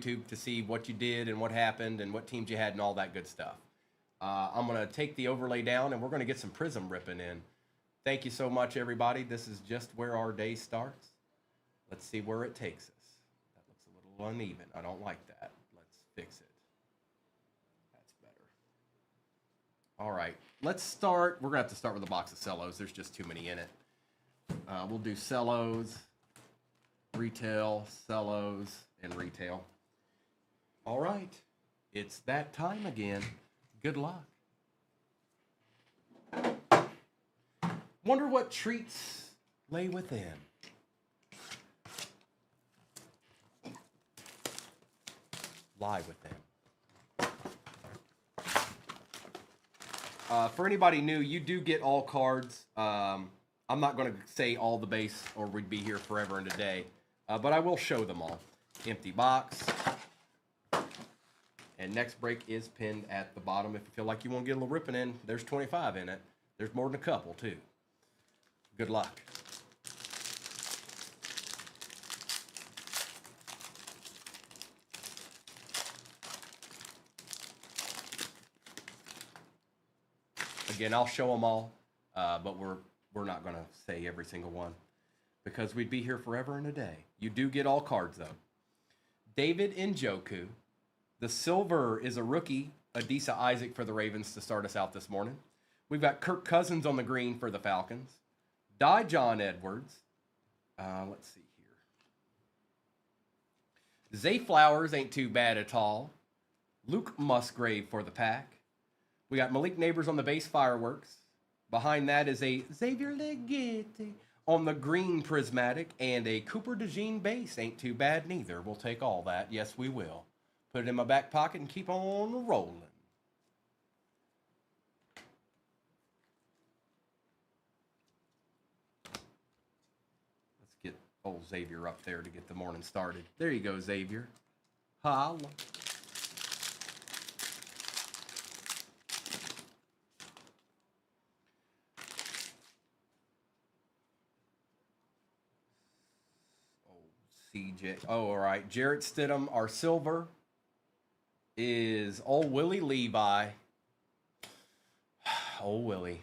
YouTube to see what you did and what happened and what teams you had and all that good stuff. I'm going to take the overlay down and we're going to get some Prism ripping in. Thank you so much, everybody. This is just where our day starts. Let's see where it takes us. That looks a little uneven. I don't like that. Let's fix it. That's better. All right, let's start. We're going to have to start with a box of cellos. There's just too many in it. We'll do cellos, retail, cellos, and retail. All right, it's that time again. Good luck. Wonder what treats lay within. Lie within. For anybody new, you do get all cards. I'm not going to say all the base or we'd be here forever and a day, but I will show them all. Empty box. And next break is pinned at the bottom. If you feel like you want to get a little ripping in, there's 25 in it. There's more than a couple, too. Good luck. Again, I'll show them all, but we're not going to say every single one because we'd be here forever and a day. You do get all cards, though. David Njoku. The silver is a rookie, Adisa Isaac for the Ravens to start us out this morning. We've got Kirk Cousins on the green for the Falcons. John Edwards. Let's see here. Zay Flowers ain't too bad at all. Luke Musgrave for the Pack. We got Malik Neighbors on the base fireworks. Behind that is a Xavier Legette on the green prismatic and a Cooper DeJean base. Ain't too bad neither. We'll take all that. Yes, we will. Put it in my back pocket and keep on rolling. Let's get old Xavier up there to get the morning started. There you go, Xavier. Holla. CJ. Oh, all right. Jarrett Stidham, our silver, is old Willie Levi. Old Willie.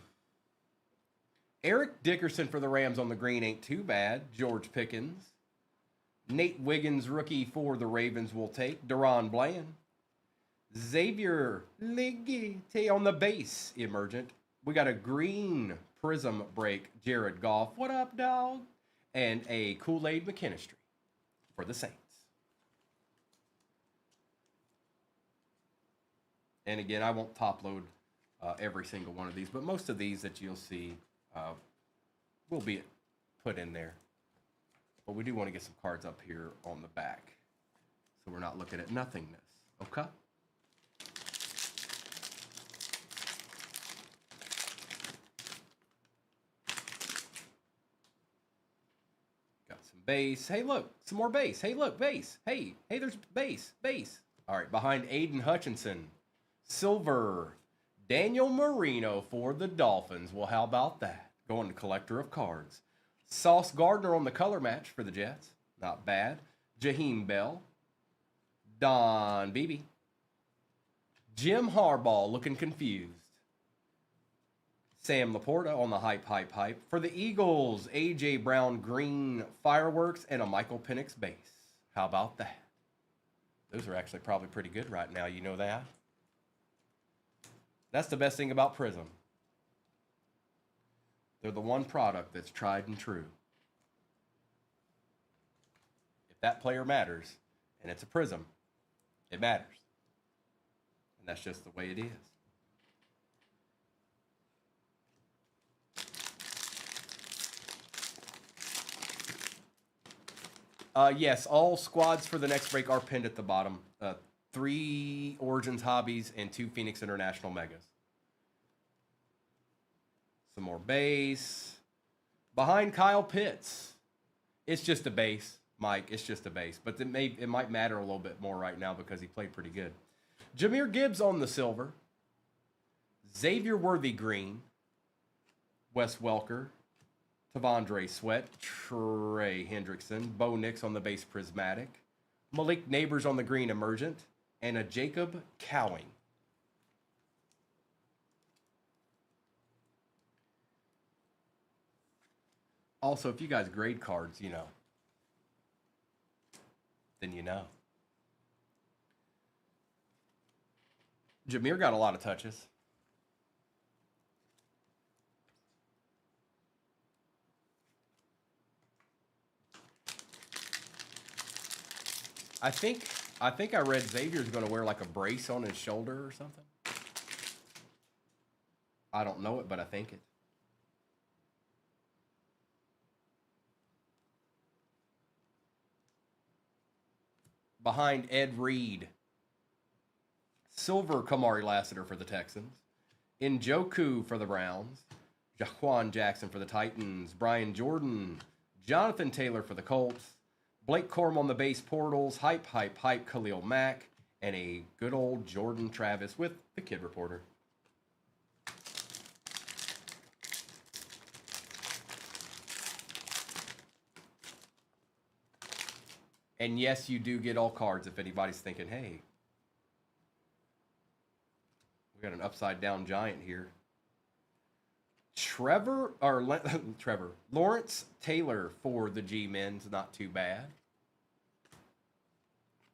Eric Dickerson for the Rams on the green ain't too bad. George Pickens. Nate Wiggins, rookie for the Ravens, will take. Deron Bland. Xavier Legette on the base, emergent. We got a green prism break, Jared Goff. What up, dog? And a Kool-Aid McKinstry for the Saints. And again, I won't top load every single one of these, but most of these that you'll see will be put in there. But we do want to get some cards up here on the back, so we're not looking at nothingness. Okay? Got some base. Hey, look, some more base. Hey, look, base. Hey, there's base. All right, behind Aiden Hutchinson. Silver, Daniel Marino for the Dolphins. Well, how about that? Going to collector of cards. Sauce Gardner on the color match for the Jets. Not bad. Jaheim Bell. Don Beebe. Jim Harbaugh looking confused. Sam Laporta on the hype. For the Eagles, A.J. Brown green fireworks and a Michael Penix base. How about that? Those are actually probably pretty good right now. You know that? That's the best thing about Prism. They're the one product that's tried and true. If that player matters, and it's a Prism, it matters. And that's just the way it is. Yes, all squads for the next break are pinned at the bottom. 3 Origins Hobbies and 2 Phoenix International Megas. Some more base. Behind Kyle Pitts. It's just a base, Mike. It's just a base. But it might matter a little bit more right now because he played pretty good. Jahmyr Gibbs on the silver. Xavier Worthy green. Wes Welker. Tavondre Sweat. Trey Hendrickson. Bo Nix on the base prismatic. Malik Neighbors on the green, Emergent. And a Jacob Cowing. Also, if you guys grade cards, you know, then you know. Jameer got a lot of touches. I think I read Xavier's going to wear like a brace on his shoulder or something. I don't know it, but I think it. Behind Ed Reed. Silver Kamari Lassiter for the Texans. Njoku for the Browns. Jaquan Jackson for the Titans. Brian Jordan. Jonathan Taylor for the Colts. Blake Corum on the base portals. Hype, Khalil Mack. And a good old Jordan Travis with the Kid Reporter. And yes, you do get all cards if anybody's thinking, hey, we got an upside down giant here. Lawrence Taylor for the G-Men's, not too bad.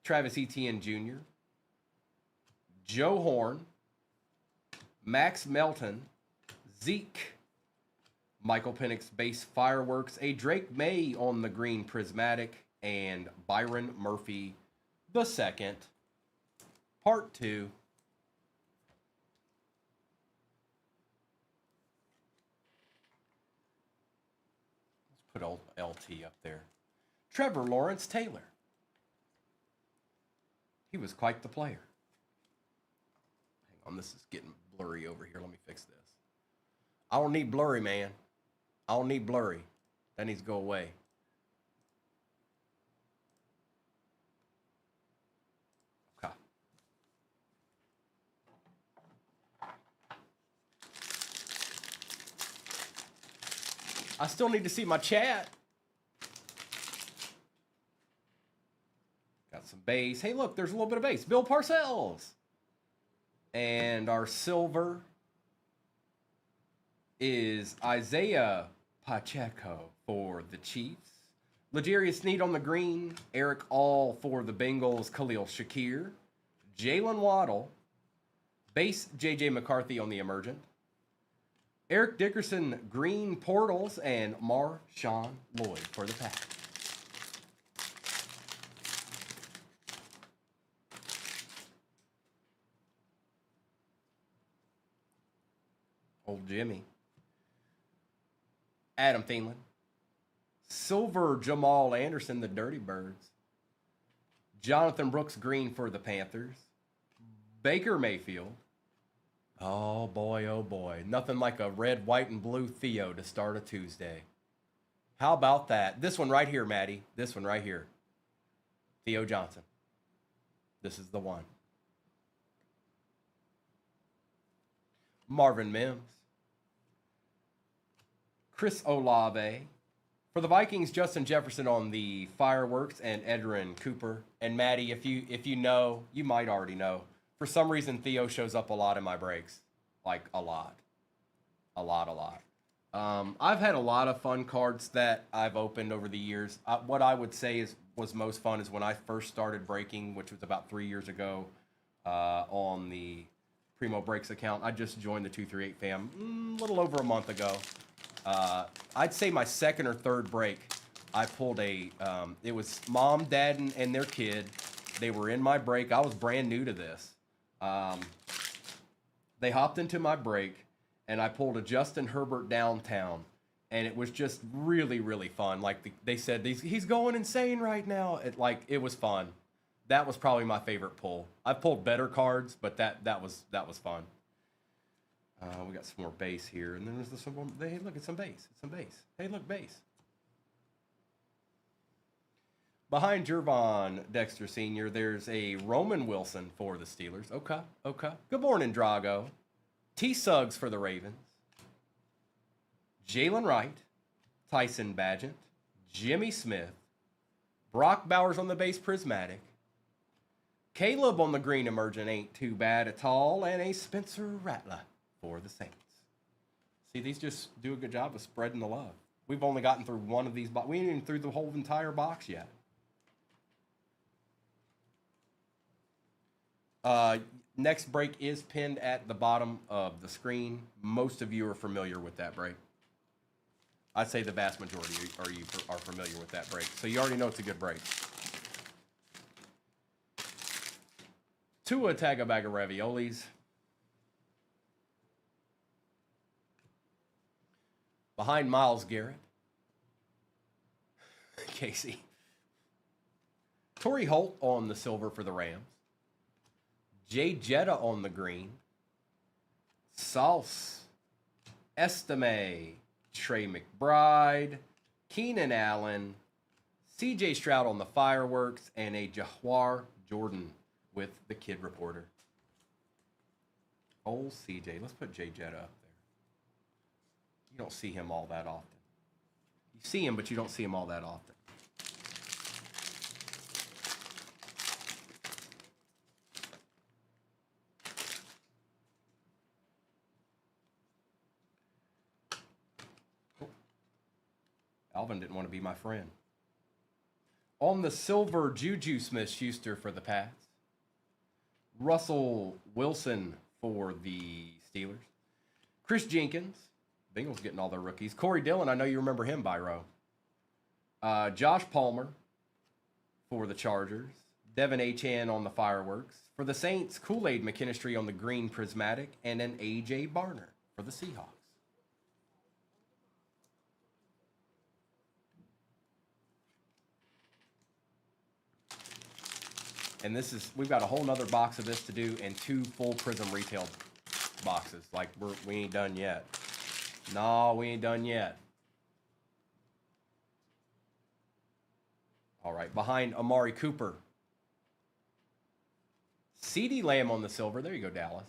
Travis Etienne Jr. Joe Horn. Max Melton. Zeke. Michael Penix base fireworks. A Drake May on the green prismatic. And Byron Murphy the second. Part 2. Let's put LT up there. Trevor Lawrence Taylor. He was quite the player. Hang on, this is getting blurry over here. Let me fix this. I don't need blurry, man. I don't need blurry. That needs to go away. Okay. I still need to see my chat. Got some base. Hey, look, there's a little bit of base. Bill Parcells. And our silver is Isaiah Pacheco for the Chiefs. L'Jarius Sneed on the green. Eric All for the Bengals. Khalil Shakir. Jalen Waddle. Base J.J. McCarthy on the emergent. Eric Dickerson, green portals. And Marshawn Lloyd for the Pack. Old Jimmy. Adam Thielen. Silver Jamal Anderson, the Dirty Birds. Jonathan Brooks green for the Panthers. Baker Mayfield. Oh boy, oh boy. Nothing like a red, white, and blue Theo to start a Tuesday. How about that? This one right here, Maddie. This one right here. Theo Johnson. This is the one. Marvin Mims. Chris Olave. For the Vikings, Justin Jefferson on the fireworks and Edrin Cooper. And Maddie, if you know, you might already know. For some reason, Theo shows up a lot in my breaks. Like a lot. A lot. I've had a lot of fun cards that I've opened over the years. What I would say was most fun is when I first started breaking, which was about 3 years ago on the Primo Breaks account. I just joined the 238 fam a little over a month ago. I'd say my second or third break, I pulled it was mom, dad, and their kid. They were in my break. I was brand new to this. They hopped into my break, and I pulled a Justin Herbert downtown, and it was just really, really fun. Like they said, he's going insane right now. It was fun. That was probably my favorite pull. I've pulled better cards, but that was fun. We got some more base here, and then there's this one. Hey, look, it's some base. It's some base. Hey, look, base. Behind Jervon Dexter Sr., there's a Roman Wilson for the Steelers. Okay. Good morning, Drago. T. Suggs for the Ravens. Jalen Wright. Tyson Bagent. Jimmy Smith. Brock Bowers on the base prismatic. Caleb on the green emergent ain't too bad at all. And a Spencer Rattler for the Saints. See, these just do a good job of spreading the love. We've only gotten through one of these boxes. We ain't even through the whole entire box yet. Next break is pinned at the bottom of the screen. Most of you are familiar with that break. I'd say the vast majority are familiar with that break. So you already know it's a good break. Tua tag a bag of raviolis. Behind Myles Garrett. Casey. Torrey Holt on the silver for the Rams. Jay Jetta on the green. Sauce. Estime. Trey McBride. Keenan Allen. CJ Stroud on the fireworks. And a Jahwar Jordan with the kid reporter. Old CJ. Let's put Jay Jetta up there. You don't see him all that often. You see him, but you don't see him all that often. Oh. Alvin didn't want to be my friend. On the silver, Juju Smith-Schuster for the Pats. Russell Wilson for the Steelers. Chris Jenkins. Bengals getting all their rookies. Corey Dillon, I know you remember him, Byro. Josh Palmer for the Chargers. Devin Achane on the fireworks. For the Saints, Kool-Aid McKinstry on the green prismatic. And then A.J. Barner for the Seahawks. And this is, we've got a whole nother box of this to do and 2 full Prism retail boxes. Like, we ain't done yet. No, we ain't done yet. All right, behind Amari Cooper. CeeDee Lamb on the silver. There you go, Dallas.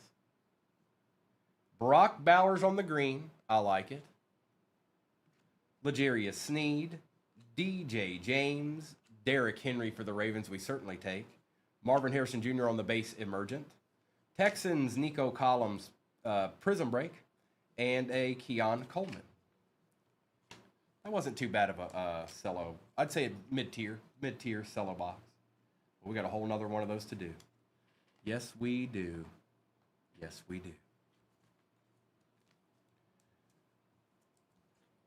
Brock Bowers on the green. I like it. L'Jarius Sneed. DJ James. Derrick Henry for the Ravens, we certainly take. Marvin Harrison Jr. on the base emergent. Texans, Nico Collins, Prism break. And a Keon Coleman. That wasn't too bad of a cello. I'd say mid-tier cello box. But we got a whole nother one of those to do. Yes, we do. Yes, we do.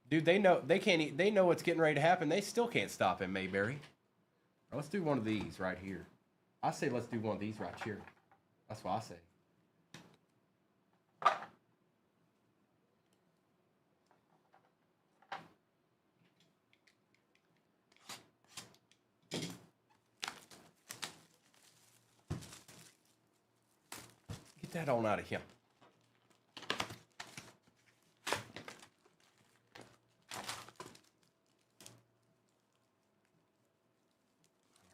Dude, they know they know what's getting ready to happen. They still can't stop him, Mayberry. Let's do one of these right here. I say let's do one of these right here. That's what I say. Get that on out of here.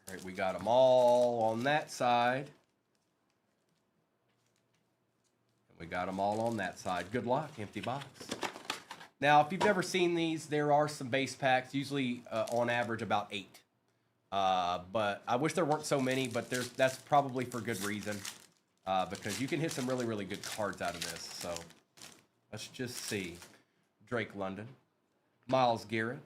All right, we got them all on that side. And we got them all on that side. Good luck, empty box. Now, if you've never seen these, there are some base packs, usually on average about 8. But I wish there weren't so many, but that's probably for good reason. Because you can hit some really, really good cards out of this. So let's just see. Drake London, Myles Garrett,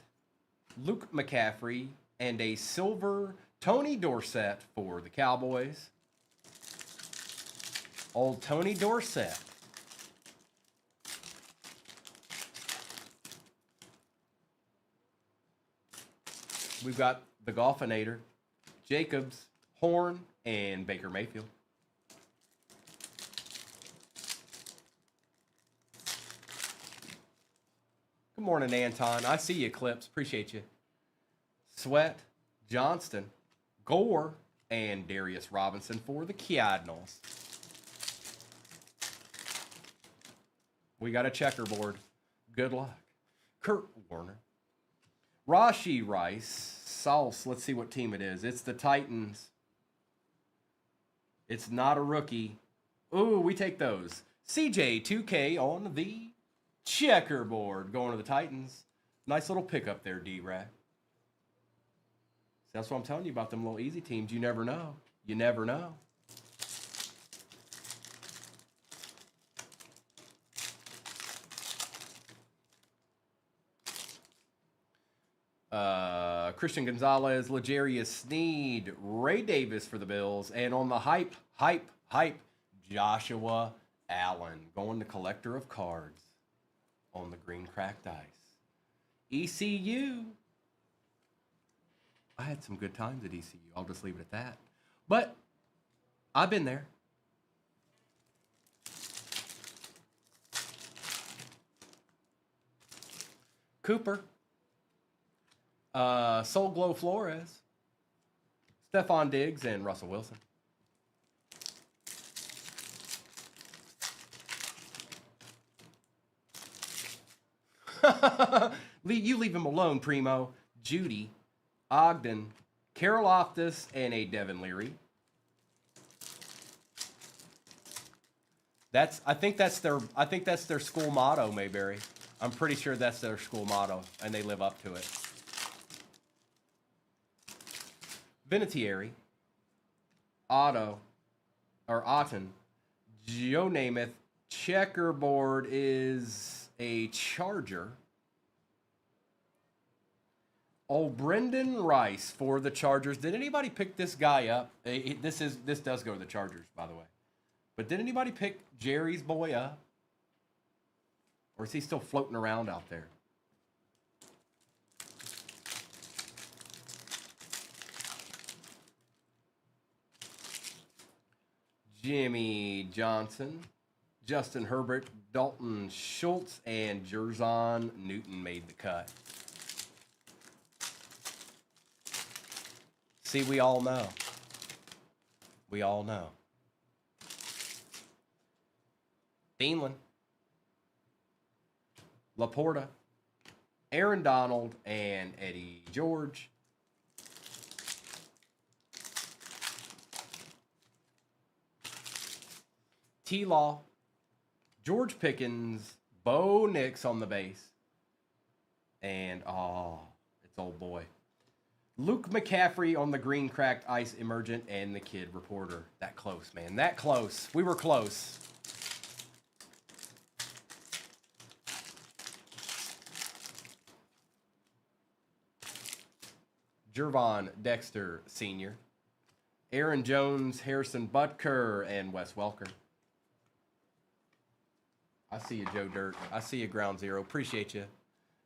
Luke McCaffrey, and a silver Tony Dorsett for the Cowboys. Old Tony Dorsett. We've got the Golfinator, Jacobs, Horn, and Baker Mayfield. Good morning, Anton. I see you, Clips. Appreciate you. Sweat, Johnston, Gore, and Darius Robinson for the Cardinals. We got a checkerboard. Good luck. Kurt Warner. Rashee Rice. Sauce. Let's see what team it is. It's the Titans. It's not a rookie. Ooh, we take those. CJ2K on the checkerboard. Going to the Titans. Nice little pickup there, D-Rack. That's what I'm telling you about them little easy teams. You never know. You never know. Christian Gonzalez, Legarius Sneed, Ray Davis for the Bills, and on the hype, Joshua Allen going to collector of cards on the green cracked ice. ECU. I had some good times at ECU. I'll just leave it at that. But I've been there. Cooper. Soul Glow Flores. Stephon Diggs and Russell Wilson. You leave him alone, Primo. Judy, Ogden, Carol Loftus, and a Devin Leary. I think that's their school motto, Mayberry. I'm pretty sure that's their school motto, and they live up to it. Vinatieri, Otto, or Otten, Joe Namath. Checkerboard is a Charger. Oh, Brendan Rice for the Chargers. Did anybody pick this guy up? This does go to the Chargers, by the way. But did anybody pick Jerry's boy up? Or is he still floating around out there? Jimmy Johnson, Justin Herbert, Dalton Schultz, and Jerzon Newton made the cut. See, we all know. We all know. Thielen, Laporta, Aaron Donald, and Eddie George. T-Law, George Pickens, Bo Nix on the base. And, it's old boy. Luke McCaffrey on the green cracked ice emergent and the kid reporter. That close, man. That close. We were close. Jervon Dexter Sr., Aaron Jones, Harrison Butker, and Wes Welker. I see you, Joe Dirt. I see you, Ground Zero. Appreciate you.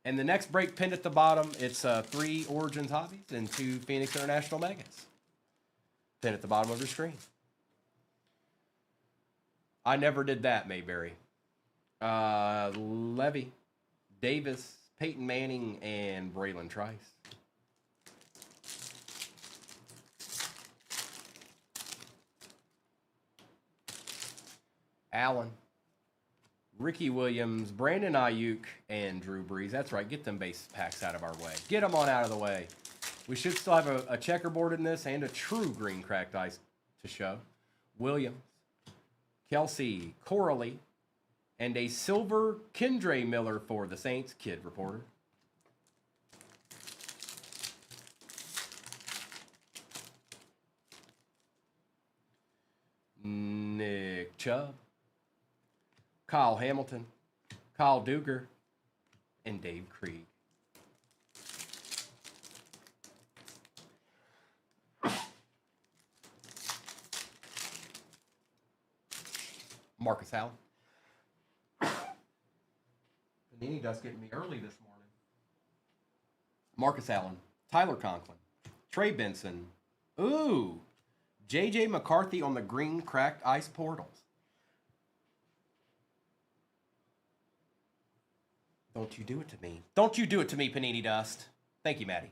And the next break pinned at the bottom, it's 3 Origins Hobbies and 2 Phoenix International Megas. Pinned at the bottom of your screen. I never did that, Mayberry. Levy, Davis, Peyton Manning, and Braylon Trice. Allen, Ricky Williams, Brandon Ayuk, and Drew Brees. That's right. Get them base packs out of our way. Get them on out of the way. We should still have a checkerboard in this and a true green cracked ice to show. Williams, Kelsey, Coralie, and a silver Kendre Miller for the Saints, kid reporter. Nick Chubb, Kyle Hamilton, Kyle Duger, and Dave Krieg. Marcus Allen. Panini Dust getting me early this morning. Marcus Allen, Tyler Conklin, Trey Benson. Ooh, J.J. McCarthy on the green cracked ice portals. Don't you do it to me. Don't you do it to me, Panini Dust. Thank you, Maddie.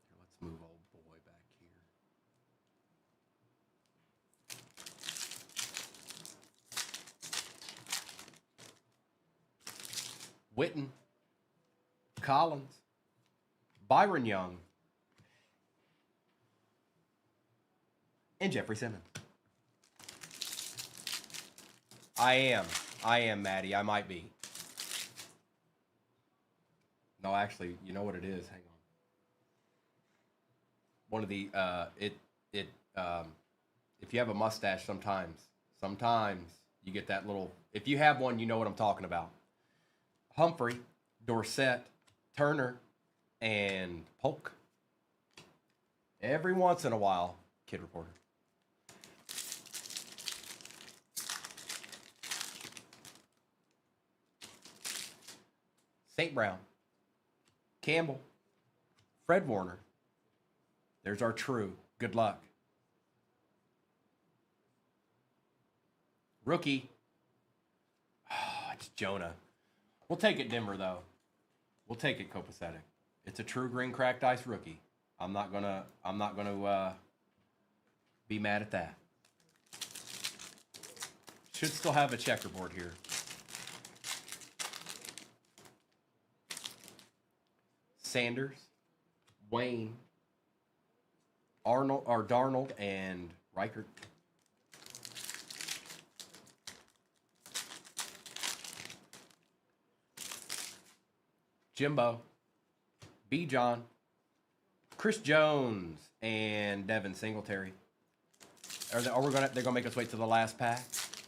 Here, let's move old boy back here. Witten, Collins, Byron Young, and Jeffrey Simmons. I am, Maddie. I might be. No, actually, you know what it is? Hang on. One of the, if you have a mustache sometimes You get that little, if you have one, you know what I'm talking about. Humphrey, Dorsett, Turner, and Polk. Every once in a while, Kid Reporter. St. Brown, Campbell, Fred Warner. There's our true. Good luck. Rookie. Oh, it's Jonah. We'll take it Dimmer, though. We'll take it copacetic. It's a true green cracked ice rookie. I'm not gonna be mad at that. Should still have a checkerboard here. Sanders, Wayne, Arnold or Darnold, and Reichert. Jimbo, B. John, Chris Jones, and Devin Singletary. They're gonna make us wait till the last pack.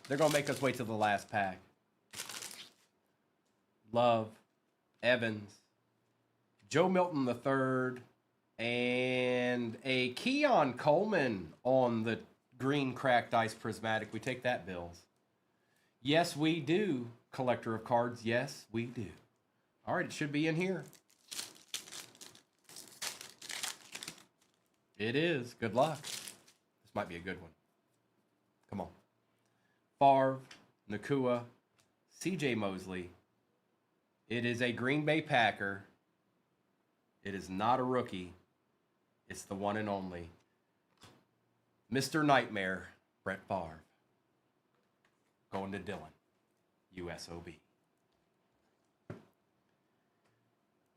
They're gonna make us wait till the last pack. Love, Evans, Joe Milton III, and a Keon Coleman on the green cracked ice prismatic. We take that, Bills. Yes, we do. Collector of cards. Yes, we do. All right, it should be in here. It is. Good luck. This might be a good one. Come on. Favre, Nakua, C.J. Mosley. It is a Green Bay Packer. It is not a rookie. It's the one and only Mr. Nightmare, Brett Favre. Going to Dylan, USOB.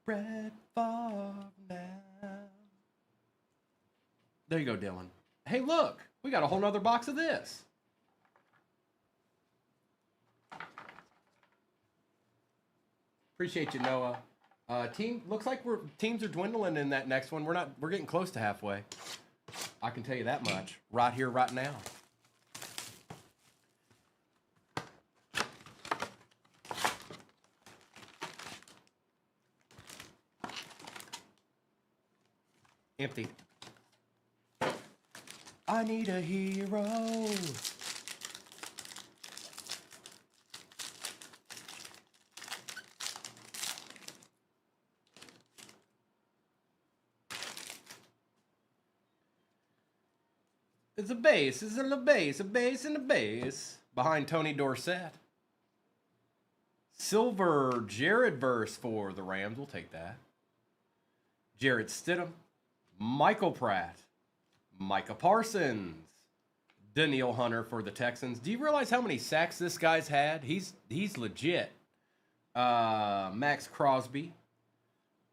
Brett Favre now. There you go, Dylan. Hey, look. We got a whole nother box of this. Appreciate you, Noah. Looks like teams are dwindling in that next one. We're getting close to halfway. I can tell you that much. Right here, right now. Empty. I need a hero. It's a base, it's a base, a base and a base. Behind Tony Dorsett. Silver Jared verse for the Rams. We'll take that. Jarrett Stidham. Michael Pratt. Micah Parsons. Daniil Hunter for the Texans. Do you realize how many sacks this guy's had? He's legit. Max Crosby.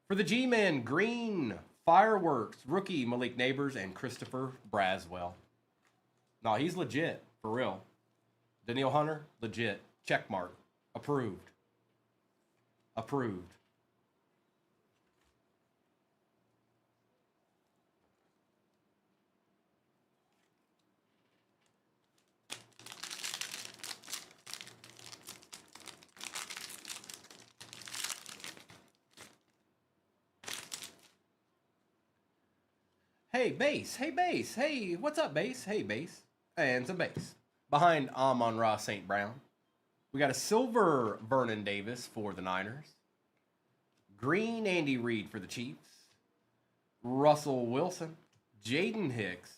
For the G-Men, Green, Fireworks, rookie Malik Neighbors, and Christopher Braswell. No, he's legit, for real. Daniil Hunter, legit. Check mark. Approved. Approved. Hey, base. Hey, base. Hey, what's up, base? Hey, base. And some base. Behind Amon-Ra St. Brown, we got a silver Vernon Davis for the Niners. Green Andy Reid for the Chiefs. Russell Wilson. Jaden Hicks.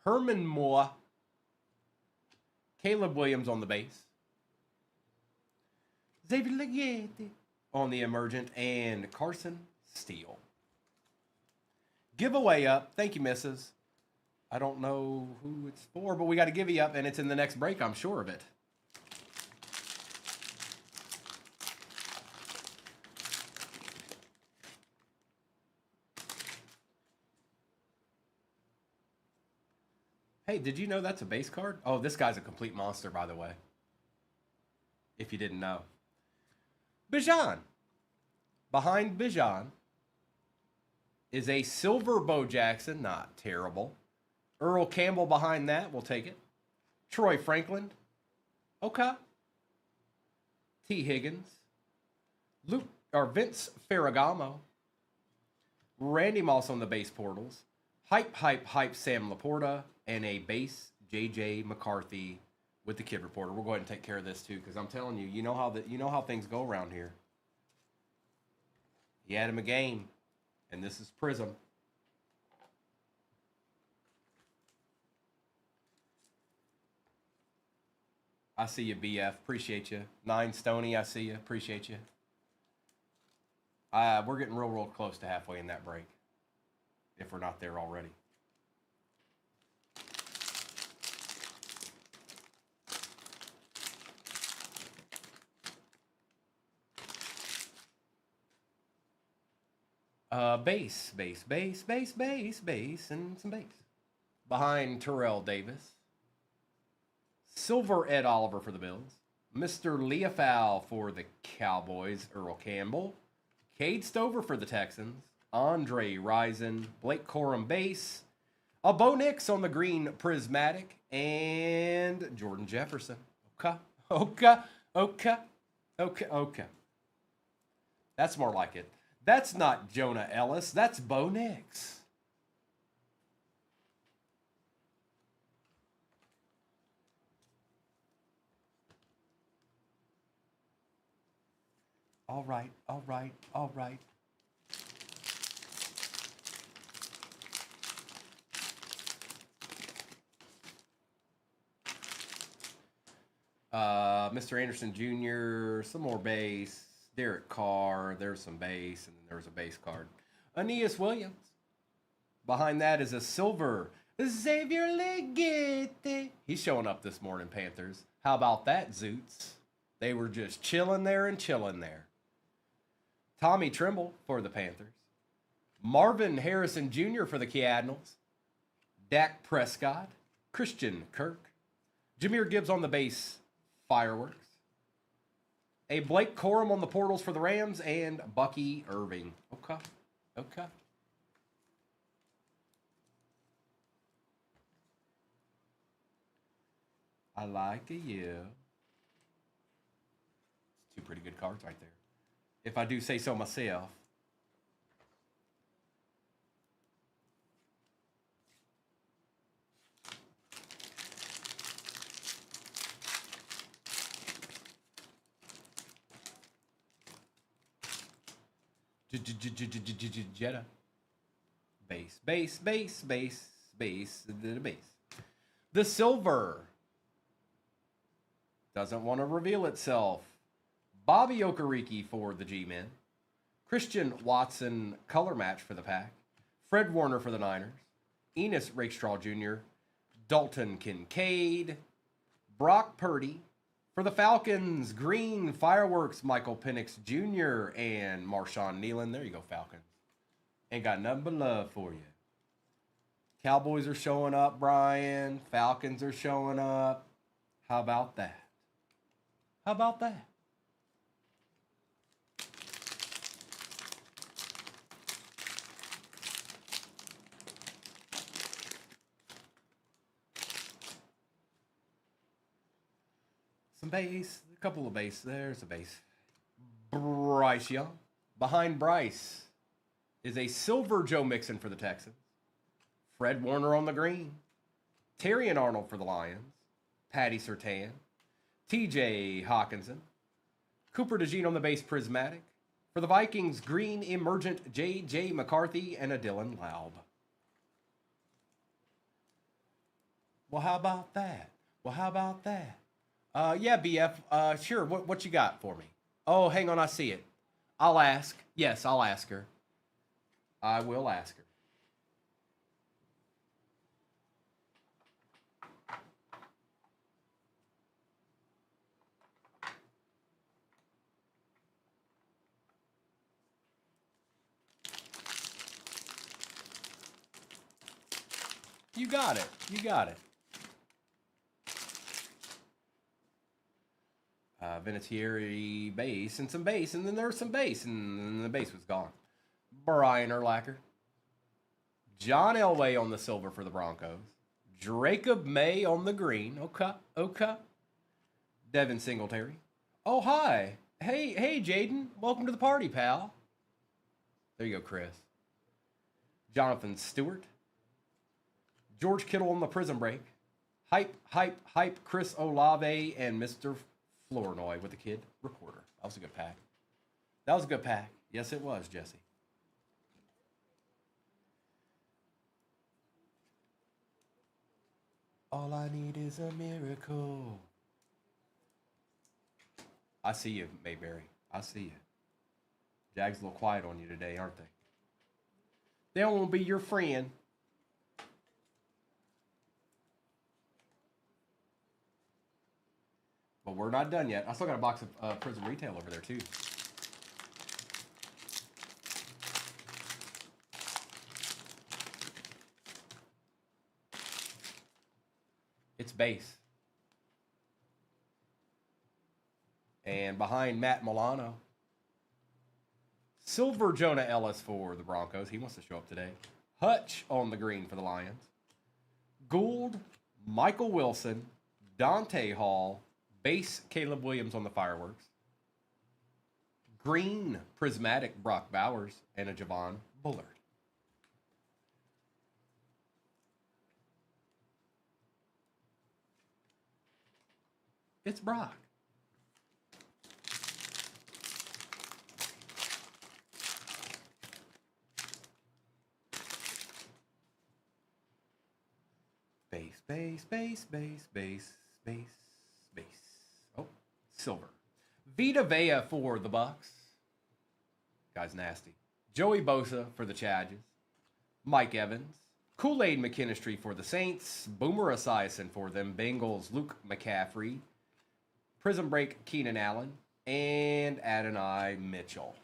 Herman Moore. Caleb Williams on the base. Xavier Legette on the emergent. And Carson Steele. Giveaway up. Thank you, missus. I don't know who it's for, but we got a giveaway up, and it's in the next break. I'm sure of it. Hey, did you know that's a base card? Oh, this guy's a complete monster, by the way. If you didn't know. Bijan. Behind Bijan is a silver Bo Jackson. Not terrible. Earl Campbell behind that. We'll take it. Troy Franklin. Okay. T. Higgins. Vince Ferragamo. Randy Moss on the base portals. Hype Sam Laporta. And a base JJ McCarthy with the Kid Reporter. We'll go ahead and take care of this too, because I'm telling you, you know how things go around here. He had him a game, and this is Prism. I see you, BF. Appreciate you. 9 Stony, I see you. Appreciate you. We're getting real close to halfway in that break, if we're not there already. Base, and some base. Behind Terrell Davis. Silver Ed Oliver for the Bills. Mr. Leofow for the Cowboys. Earl Campbell. Cade Stover for the Texans. Andre Rison. Blake Corum base. A Bo Nix on the green prismatic. And Jordan Jefferson. Okay. That's more like it. That's not Jonah Ellis. That's Bo Nix. All right. Mr. Anderson Jr., some more base. Derek Carr, there's some base, and then there's a base card. Aeneas Williams. Behind that is a silver Xavier Legette. He's showing up this morning, Panthers. How about that, Zoots? They were just chilling there. Tommy Trimble for the Panthers. Marvin Harrison Jr. for the Cardinals. Dak Prescott. Christian Kirk. Jahmyr Gibbs on the base. Fireworks. A Blake Corum on the portals for the Rams, and Bucky Irving. Okay. I like you. It's 2 pretty good cards right there, if I do say so myself. Jetta. Base. The silver doesn't want to reveal itself. Bobby Okereke for the G-Men. Christian Watson color match for the Pack. Fred Warner for the Niners. Enos Rakestraw Jr. Dalton Kincaid. Brock Purdy. For the Falcons, green fireworks, Michael Penix Jr. and Marshawn Nealon. There you go, Falcons. Ain't got nothing but love for you. Cowboys are showing up, Brian. Falcons are showing up. How about that? Some base, a couple of base. There's a base. Bryce Young. Behind Bryce is a silver Joe Mixon for the Texans. Fred Warner on the green. Terry and Arnold for the Lions. Patty Surtain. TJ Hawkinson. Cooper DeJean on the base prismatic. For the Vikings, green emergent J.J. McCarthy and a Dylan Laub. Well, how about that? Yeah, BF. Sure. What you got for me? Oh, hang on. I see it. I'll ask. Yes, I'll ask her. I will ask her. You got it. Vinatieri base and some base, and then there's some base, and then the base was gone. Brian Urlacher. John Elway on the silver for the Broncos. Jacob May on the green. Okay. Devin Singletary. Oh, hi. Hey, Jaden. Welcome to the party, pal. There you go, Chris. Jonathan Stewart. George Kittle on the Prison Break. Hype, Chris Olave, and Mr. Flournoy with the kid reporter. That was a good pack. That was a good pack. Yes, it was, Jesse. All I need is a miracle. I see you, Mayberry. I see you. Jag's a little quiet on you today, aren't they? They don't want to be your friend. But we're not done yet. I still got a box of Prism Retail over there, too. It's base. And behind Matt Milano, Silver Jonah Ellis for the Broncos. He wants to show up today. Hutch on the green for the Lions. Gould, Michael Wilson, Dante Hall, base Caleb Williams on the Fireworks. Green, prismatic Brock Bowers, and a Javon Bullard. It's Brock. Base. Oh, silver. Vita Vea for the Bucks. Guy's nasty. Joey Bosa for the Chargers. Mike Evans. Kool-Aid McKinstry for the Saints. Boomer Esiason for them Bengals. Luke McCaffrey. Prism Break Keenan Allen. And Adonai Mitchell.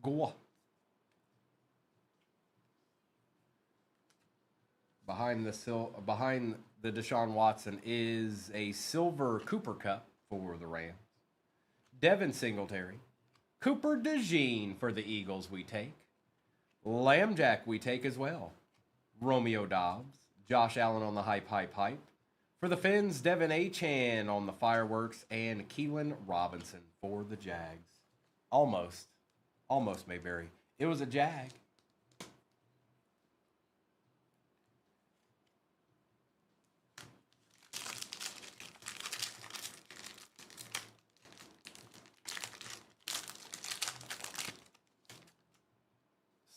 Goa. Behind the Deshaun Watson is a silver Cooper Cup for the Rams. Devin Singletary. Cooper DeJean for the Eagles we take. Lambjack we take as well. Romeo Dobbs. Josh Allen on the hype. For the Finns, Devin Achan on the Fireworks. And Keelan Robinson for the Jags. Almost Mayberry. It was a Jag.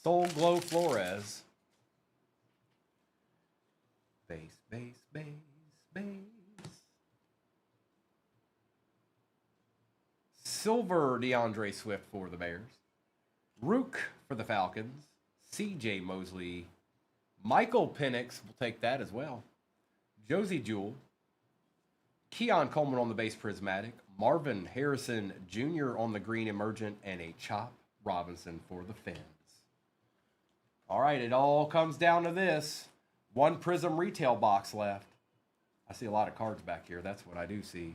Soul Glow Flores. Base. Silver DeAndre Swift for the Bears. Rook for the Falcons. CJ Mosley. Michael Penix will take that as well. Josie Jewell. Keon Coleman on the base prismatic. Marvin Harrison Jr. on the green emergent. And a Chop Robinson for the Fins. All right, it all comes down to this. One Prism retail box left. I see a lot of cards back here. That's what I do see.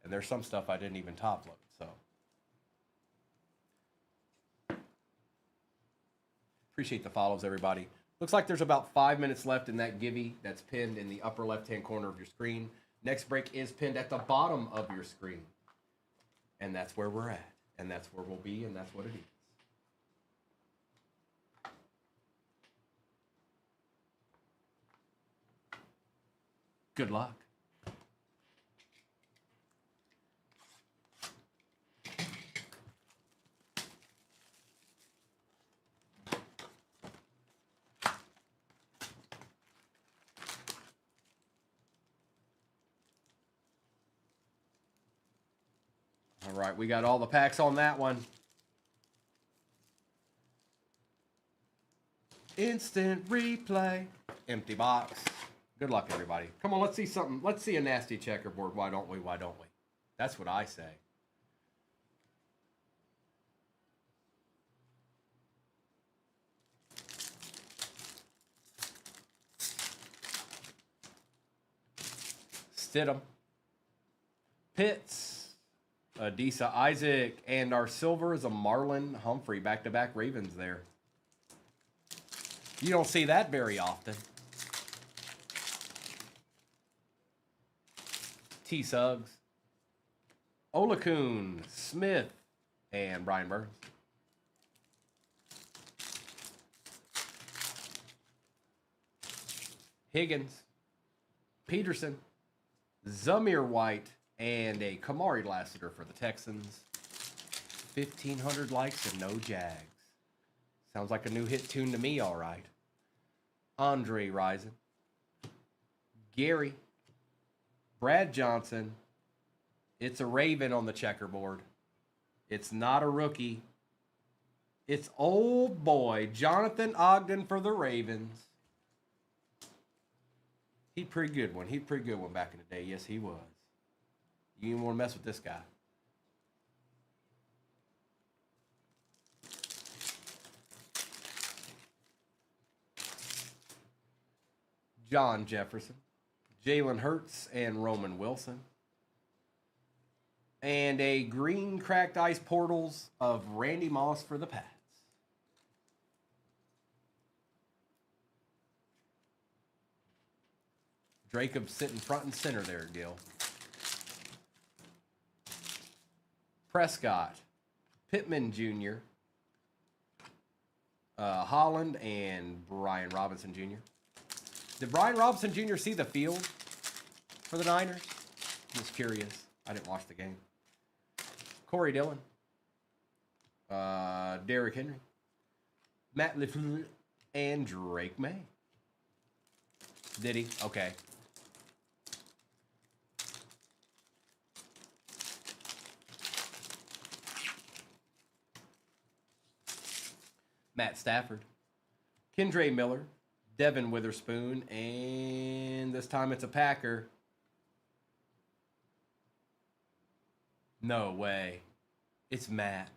And there's some stuff I didn't even top load, so. Appreciate the follows, everybody. Looks like there's about 5 minutes left in that Givey that's pinned in the upper left-hand corner of your screen. Next break is pinned at the bottom of your screen. And that's where we're at. And that's where we'll be, and that's what it is. Good luck. All right, we got all the packs on that one. Instant replay. Empty box. Good luck, everybody. Come on, let's see something. Let's see a nasty checkerboard. Why don't we? That's what I say. Stidham. Pitts. Adisa Isaac. And our silver is a Marlon Humphrey. Back-to-back Ravens there. You don't see that very often. T. Suggs. Olakun. Smith. And Brian Burns. Higgins. Peterson. Zamir White. And a Kamari Lassiter for the Texans. 1,500 likes and no Jags. Sounds like a new hit tune to me, all right. Andre Rison. Gary. Brad Johnson. It's a Raven on the checkerboard. It's not a rookie. It's old boy Jonathan Ogden for the Ravens. He's pretty good one. He's pretty good one back in the day. Yes, he was. You didn't want to mess with this guy. John Jefferson, Jalen Hurts, and Roman Wilson. And a green cracked ice portals of Randy Moss for the Pats. Jacob sitting front and center there, Gil. Prescott, Pittman Jr., Holland, and Brian Robinson Jr. Did Brian Robinson Jr. see the field for the Niners? I'm just curious. I didn't watch the game. Corey Dillon. Derrick Henry. Matt LeFleur. And Drake May. Did he? Okay. Matt Stafford. Kendre Miller. Devin Witherspoon. And this time it's a Packer. No way. It's Matt.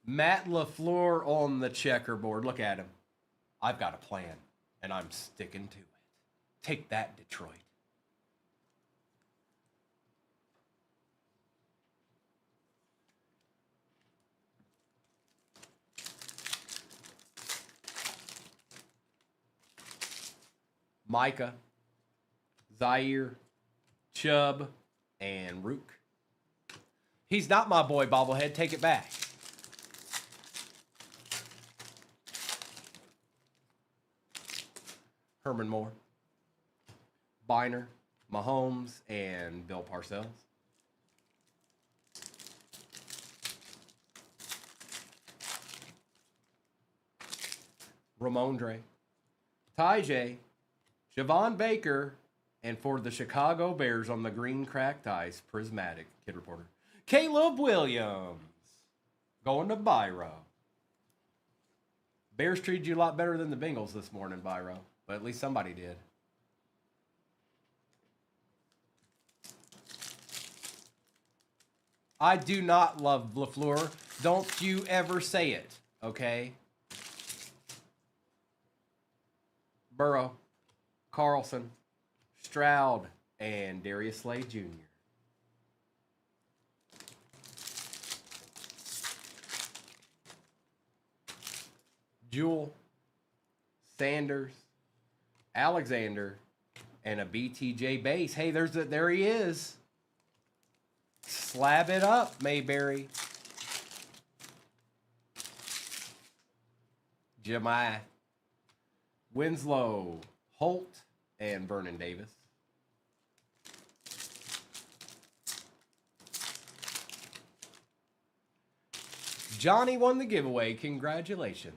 Matt LaFleur on the checkerboard. Look at him. I've got a plan, and I'm sticking to it. Take that, Detroit. Micah, Zaire, Chubb, and Rook. He's not my boy, bobblehead. Take it back. Herman Moore, Biner, Mahomes, and Bill Parcells. Ramondre, Tyjae, Javon Baker, and for the Chicago Bears on the green cracked ice, prismatic kid reporter, Caleb Williams, going to Byro. Bears treated you a lot better than the Bengals this morning, Byro, but at least somebody did. I do not love LaFleur. Don't you ever say it, okay? Burrow, Carlson, Stroud, and Darius Slay Jr. Jewel, Sanders, Alexander, and a BTJ base. Hey, there he is. Slab it up, Mayberry. Jemiah, Winslow, Holt, and Vernon Davis. Johnny won the giveaway. Congratulations.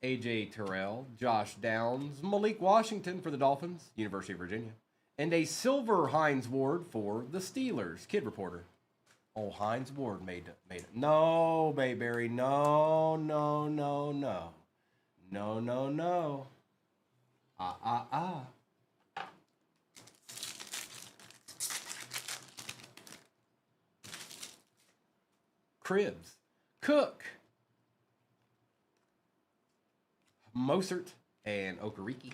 AJ Terrell, Josh Downs, Malik Washington for the Dolphins, University of Virginia, and a silver Hines Ward for the Steelers. Kid reporter. Oh, Hines Ward made it. No, Bayberry. No. No. Cribs. Cook. Mosert and Okereke.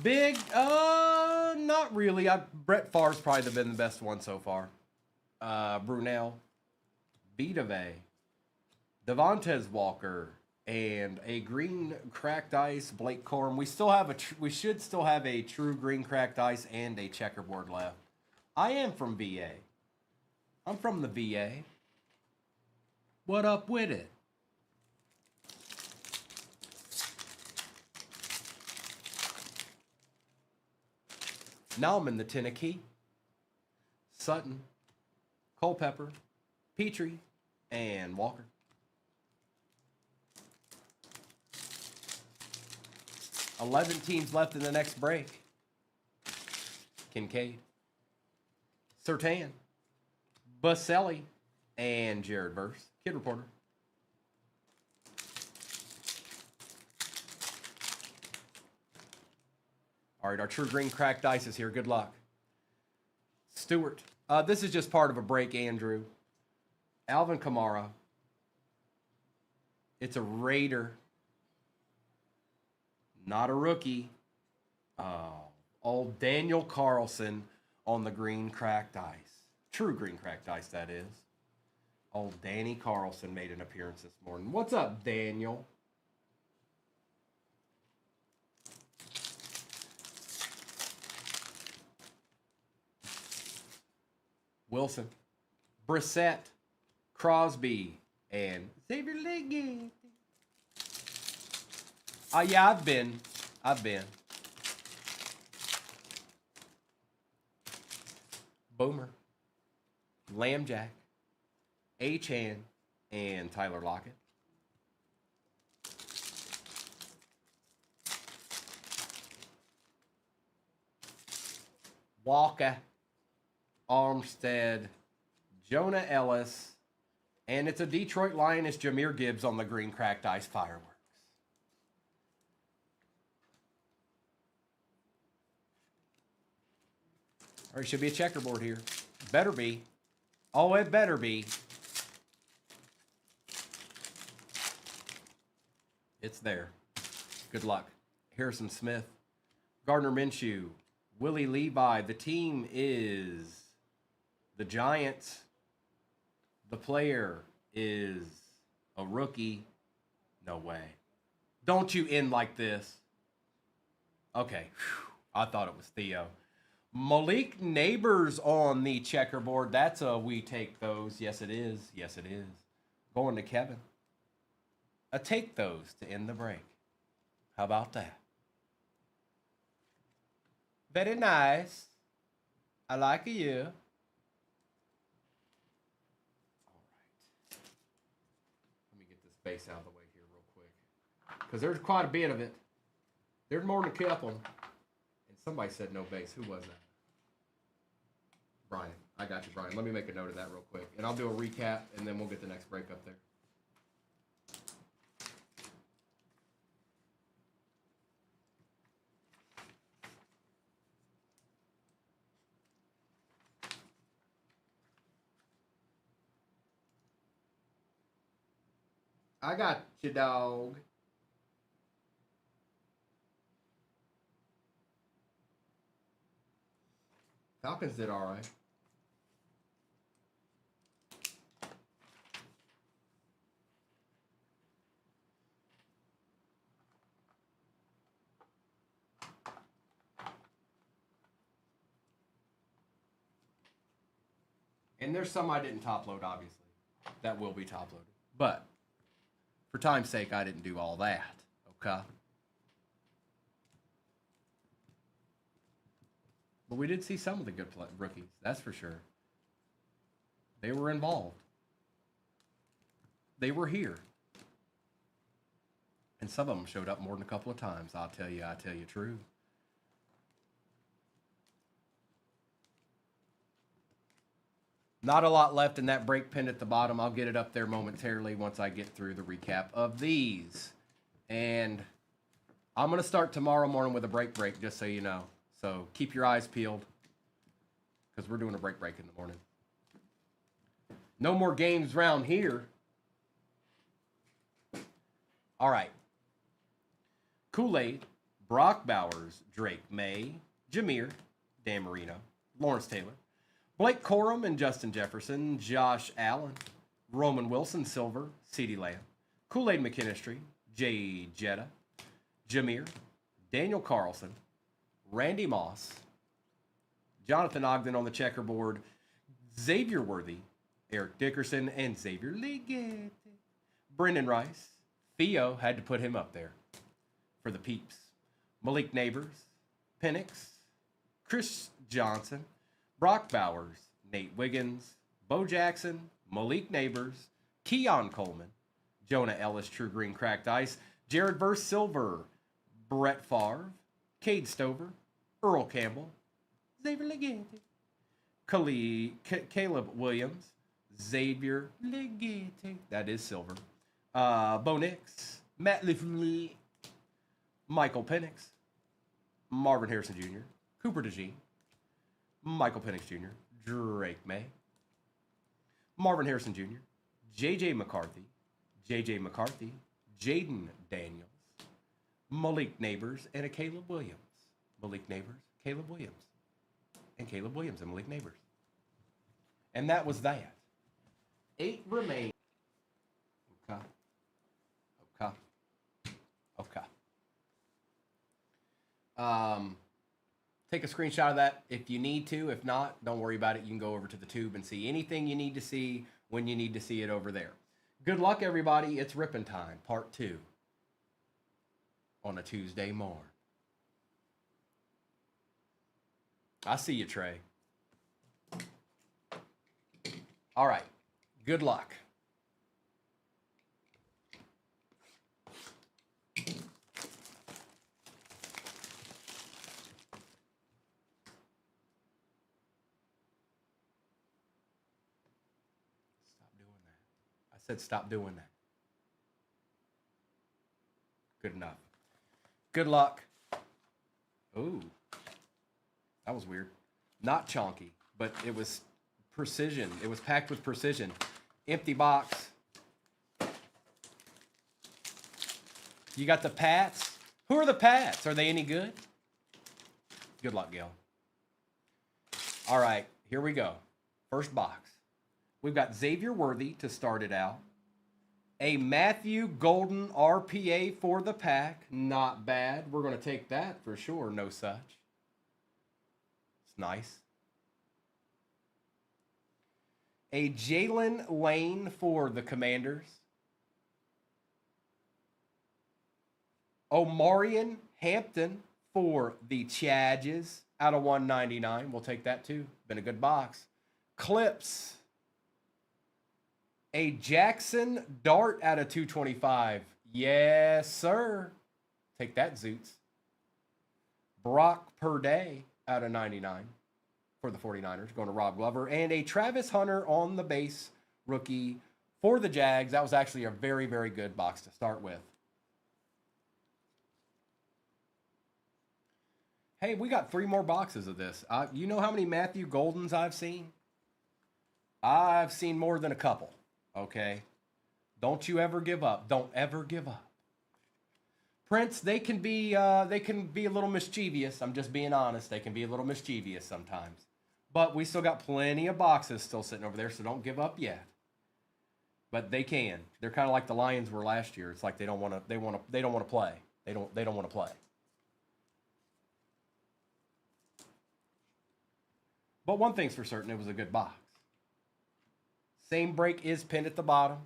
Big, not really. Brett Favre's probably been the best one so far. Brunel, Vitave, Devontae Walker, and a green cracked ice, Blake Corum. We still have we should still have a true green cracked ice and a checkerboard left. I am from VA. I'm from the VA. What up with it? Now I'm in the Tennessee. Sutton, Culpepper, Petrie, and Walker. $11 teams left in the next break. Kincaid, Sertan, Baselli, and Jared Verse. Kid Reporter. All right, our true green cracked ice is here. Good luck. Stewart. This is just part of a break, Andrew. Alvin Kamara. It's a Raider. Not a rookie. Old Daniel Carlson on the green cracked ice. True green cracked ice, that is. Old Danny Carlson made an appearance this morning. What's up, Daniel? Wilson, Brissett, Crosby, and Xavier Leggett. Yeah, I've been. Boomer, Lambjack, Achan, and Tyler Lockett. Walker, Armstead, Jonah Ellis, and it's a Detroit Lion. It's Jahmyr Gibbs on the green cracked ice fireworks. All right, should be a checkerboard here. Better be. Oh, it better be. It's there. Good luck. Harrison Smith, Gardner Minshew, Willie Levi. The team is the Giants. The player is a rookie. No way. Don't you end like this. Okay. Whew. I thought it was Theo. Malik Neighbors on the checkerboard. That's a we take those. Yes, it is. Yes, it is. Going to Kevin. A take those to end the break. How about that? Very nice. I like you. All right. Let me get this base out of the way here real quick. Because there's quite a bit of it. There's more than a couple. And somebody said no base. Who was that? Brian. I got you, Brian. Let me make a note of that real quick. And I'll do a recap, and then we'll get the next break up there. I got you, dog. Falcons did all right. And there's some I didn't top load, obviously. That will be top loaded. But for time's sake, I didn't do all that. Okay. But we did see some of the good rookies, that's for sure. They were involved. They were here. And some of them showed up more than a couple of times. I tell you true. Not a lot left in that break pin at the bottom. I'll get it up there momentarily once I get through the recap of these. And I'm going to start tomorrow morning with a break, just so you know. So keep your eyes peeled because we're doing a break in the morning. No more games round here. All right. Kool-Aid, Brock Bowers, Drake May, Jameer, Dan Marino, Lawrence Taylor, Blake Corum and Justin Jefferson, Josh Allen, Roman Wilson, Silver, CeeDee Lamb, Kool-Aid McKinstry, Jay Jetta, Jameer, Daniel Carlson, Randy Moss, Jonathan Ogden on the checkerboard, Xavier Worthy, Eric Dickerson, and Xavier Leggett. Brendan Rice. Theo had to put him up there for the peeps. Malik Neighbors, Penix, Chris Johnson, Brock Bowers, Nate Wiggins, Bo Jackson, Malik Neighbors, Keon Coleman, Jonah Ellis, True Green Cracked Ice, Jared Verse Silver, Brett Favre, Cade Stover, Earl Campbell, Xavier Leggett, Caleb Williams, Xavier Leggett, that is Silver, Bo Nix, Matt Lifley, Michael Penix, Marvin Harrison Jr., Cooper DeJean, Michael Penix Jr., Drake May, Marvin Harrison Jr., J.J. McCarthy, Jaden Daniels, Malik Neighbors, and a Caleb Williams. Malik Neighbors, Caleb Williams, and Caleb Williams and Malik Neighbors. And that was that. 8 remain. Okay. Take a screenshot of that if you need to. If not, don't worry about it. You can go over to the tube and see anything you need to see when you need to see it over there. Good luck, everybody. It's ripping time, part 2 on a Tuesday morning. I see you, Trey. All right. Good luck. Said stop doing that. Good enough. Good luck. Ooh. That was weird. Not chonky, but it was precision. It was packed with precision. Empty box. You got the Pats. Who are the Pats? Are they any good? Good luck, Gil. All right, here we go. First box. We've got Xavier Worthy to start it out. A Matthew Golden RPA for the pack. Not bad. We're going to take that for sure. No such. It's nice. A Jalen Lane for the Commanders. Omarion Hampton for the Chargers out of 199. We'll take that too. Been a good box. Clips. A Jackson Dart out of 225. Yes, sir. Take that, Zoots. Brock Purdy out of 99 for the 49ers. Going to Rob Glover. And a Travis Hunter on the base rookie for the Jags. That was actually a very, very good box to start with. Hey, we got 3 more boxes of this. You know how many Matthew Goldens I've seen? I've seen more than a couple. Okay, don't you ever give up. Don't ever give up. Prince, they can be a little mischievous. I'm just being honest. They can be a little mischievous sometimes. But we still got plenty of boxes still sitting over there, so don't give up yet. But they can. They're kind of like the Lions were last year. It's like they don't want to play. They don't want to play. But one thing's for certain, it was a good box. Same break is pinned at the bottom.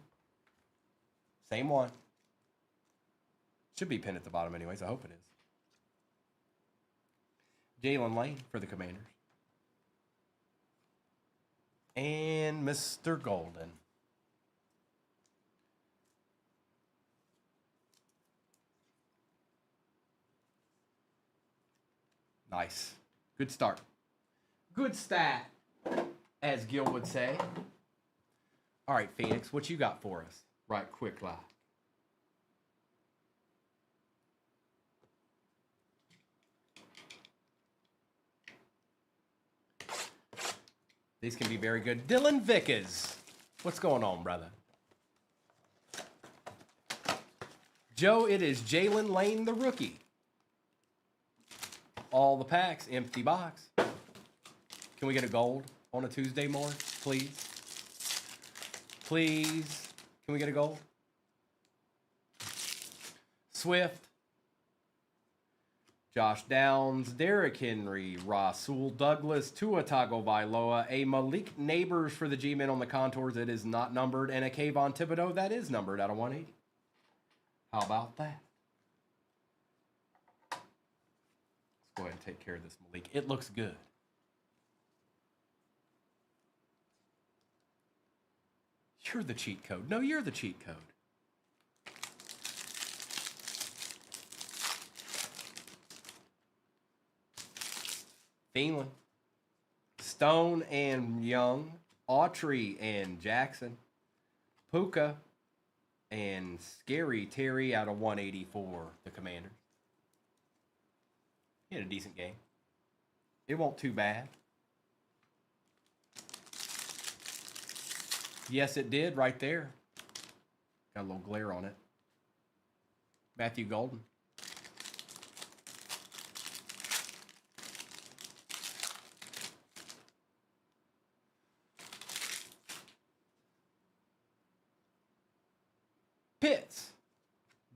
Same one. Should be pinned at the bottom anyways. I hope it is. Jalen Lane for the Commanders. And Mr. Golden. Nice. Good start. Good stat, as Gil would say. All right, Phoenix, what you got for us? Right quick, live. These can be very good. Dylan Vickers. What's going on, brother? Joe, it is Jalen Lane, the rookie. all the packs. Empty box. Can we get a gold on a Tuesday morning, please? Please. Can we get a gold? Swift. Josh Downs, Derrick Henry, Rasul Douglas, Tua Tagovailoa, a Malik Neighbors for the G-Men on the contours that is not numbered, and a Kayvon Thibodeau that is numbered out of 180. How about that? Let's go ahead and take care of this, Malik. It looks good. You're the cheat code. No, you're the cheat code. Thielen, Stone and Young, Autry and Jackson, Puka and Scary Terry out of 180 for the Commanders. He had a decent game. It won't too bad. Yes, it did right there. Got a little glare on it. Matthew Golden. Pitts,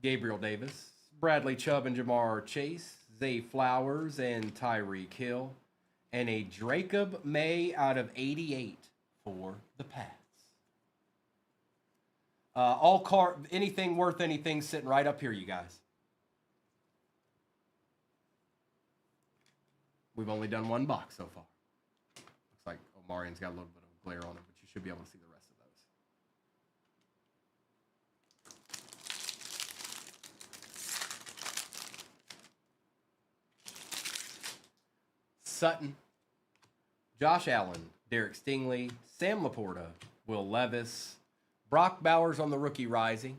Gabriel Davis, Bradley Chubb and Jamar Chase, Zay Flowers and Tyreek Hill, and a Jacob May out of 88 for the Pats. Anything worth anything sitting right up here, you guys. We've only done one box so far. Looks like Omarian's got a little bit of glare on it, but you should be able to see the rest of those. Sutton, Josh Allen, Derek Stingley, Sam Laporta, Will Levis, Brock Bowers on the rookie rising,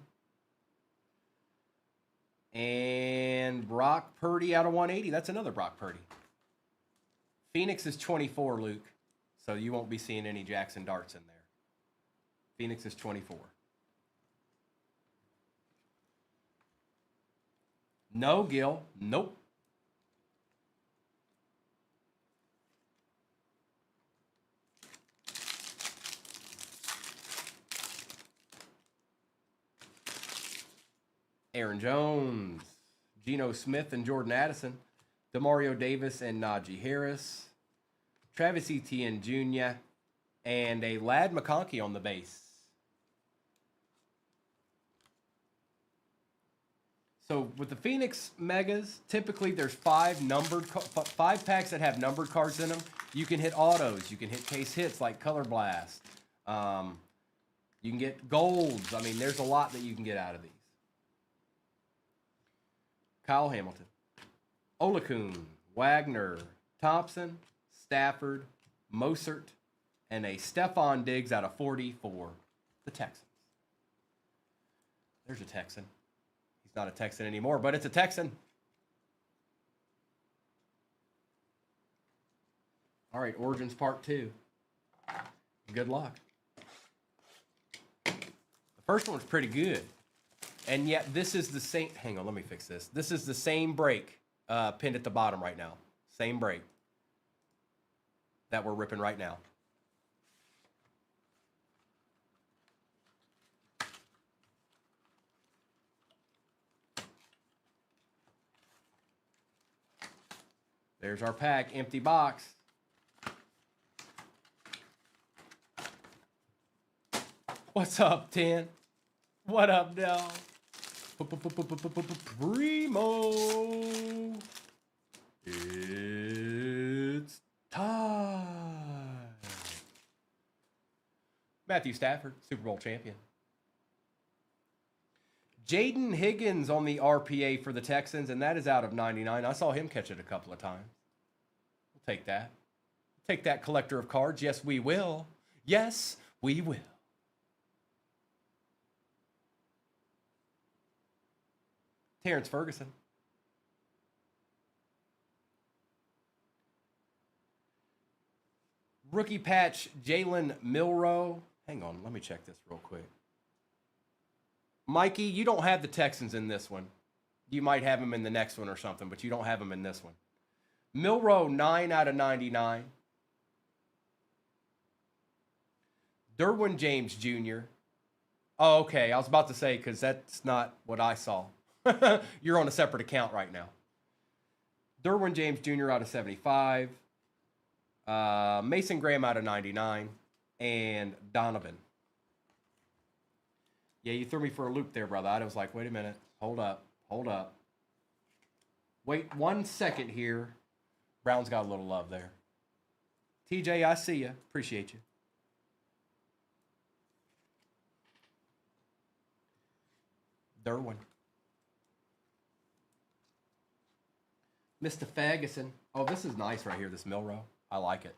and Brock Purdy out of 180. That's another Brock Purdy. Phoenix is 24, Luke, so you won't be seeing any Jackson darts in there. Phoenix is 24. No, Gil. Nope. Aaron Jones, Geno Smith and Jordan Addison, Demario Davis and Najee Harris, Travis Etienne Jr., and a Ladd McConkey on the base. So with the Phoenix Megas, typically there's five packs that have numbered cards in them. You can hit autos. You can hit case hits like Color Blast. You can get golds. I mean, there's a lot that you can get out of these. Kyle Hamilton, Olakun, Wagner, Thompson, Stafford, Mosert, and a Stephon Diggs out of 40 for the Texans. There's a Texan. He's not a Texan anymore, but it's a Texan. All right, Origins Part 2. Good luck. The first one was pretty good. And yet this is the same, hang on, let me fix this. This is the same break pinned at the bottom right now. Same break that we're ripping right now. There's our pack, empty box. What's up, 10? What up, Del? Primo. It's time. Matthew Stafford, Super Bowl champion. Jaden Higgins on the RPA for the Texans, and that is out of 99. I saw him catch it a couple of times. We'll take that. Take that, collector of cards. Yes, we will. Yes, we will. Terrence Ferguson. Rookie patch, Jalen Milroe. Hang on, let me check this real quick. Mikey, you don't have the Texans in this one. You might have them in the next one or something, but you don't have them in this one. Milrow, 9 out of 99. Derwin James Jr. Oh, okay. I was about to say, because that's not what I saw. You're on a separate account right now. Derwin James Jr. out of 75. Mason Graham out of 99. And Donovan. Yeah, you threw me for a loop there, brother. I was like, wait a minute. Hold up. Hold up. Wait 1 second here. Brown's got a little love there. TJ, I see you. Appreciate you. Derwin. Mr. Ferguson. Oh, this is nice right here, this Milrow. I like it.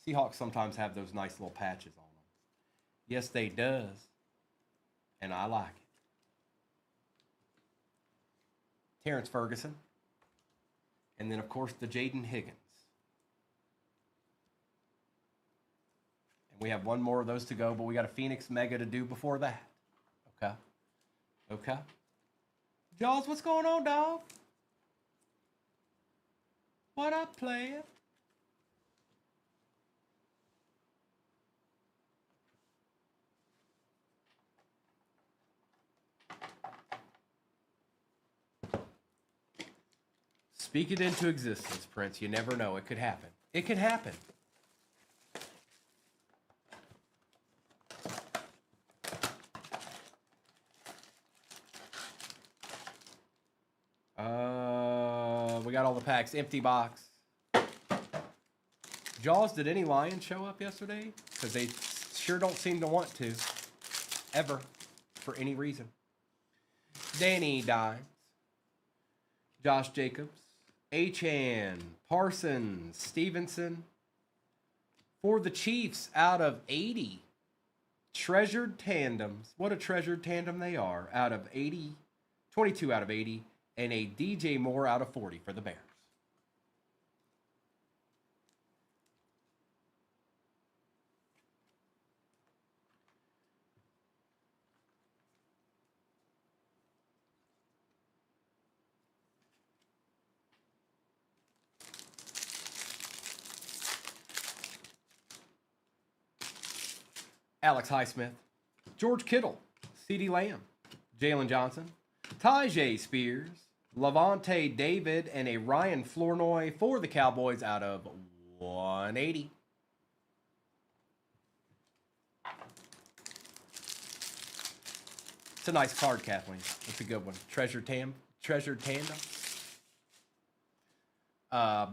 Seahawks sometimes have those nice little patches on them. Yes, they does. And I like it. Terrence Ferguson. And then, of course, the Jaden Higgins. And we have one more of those to go, but we got a Phoenix Mega to do before that. Okay. Okay. Jaws, what's going on, dog? What up, player? Speak it into existence, Prince. You never know. It could happen. It could happen. We got all the packs. Empty box. Jaws, did any Lions show up yesterday? Because they sure don't seem to want to. Ever. For any reason. Danny Dimes. Josh Jacobs. Achan. Parsons. Stevenson. For the Chiefs, out of 80. Treasured tandems. What a treasured tandem they are. Out of 80. 22 out of 80. And a DJ Moore out of 40 for the Bears. Alex Highsmith, George Kittle, CeeDee Lamb, Jalen Johnson, Tyjae Spears, Levante David, and a Ryan Flournoy for the Cowboys out of 180. It's a nice card, Kathleen. It's a good one. Treasured tandem.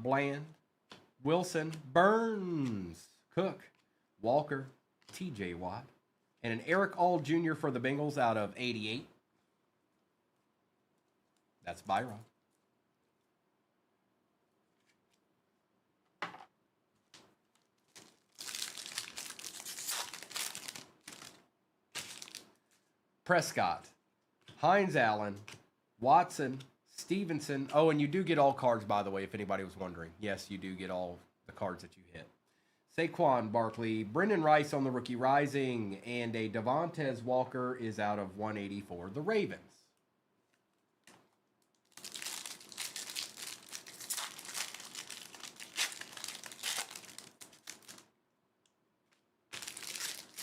Bland, Wilson, Burns, Cook, Walker, TJ Watt, and an Eric All Jr. for the Bengals out of 88. That's Byron. Prescott, Hines Allen, Watson, Stevenson. Oh, and you do get all cards, by the way, if anybody was wondering. Yes, you do get all the cards that you hit. Saquon Barkley, Brendan Rice on the rookie rising, and a Devontae Walker is out of 180 for the Ravens.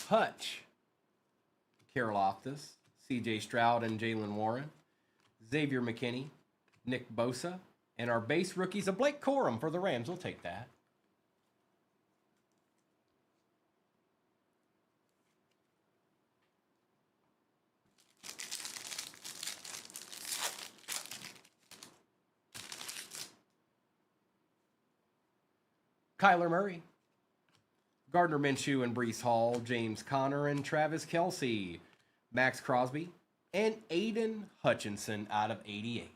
Hutch, Karlaftis, CJ Stroud and Jalen Warren, Xavier McKinney, Nick Bosa, and our base rookies, a Blake Corum for the Rams. We'll take that. Kyler Murray, Gardner Minshew and Breece Hall, James Conner and Travis Kelce, Max Crosby, and Aiden Hutchinson out of 88,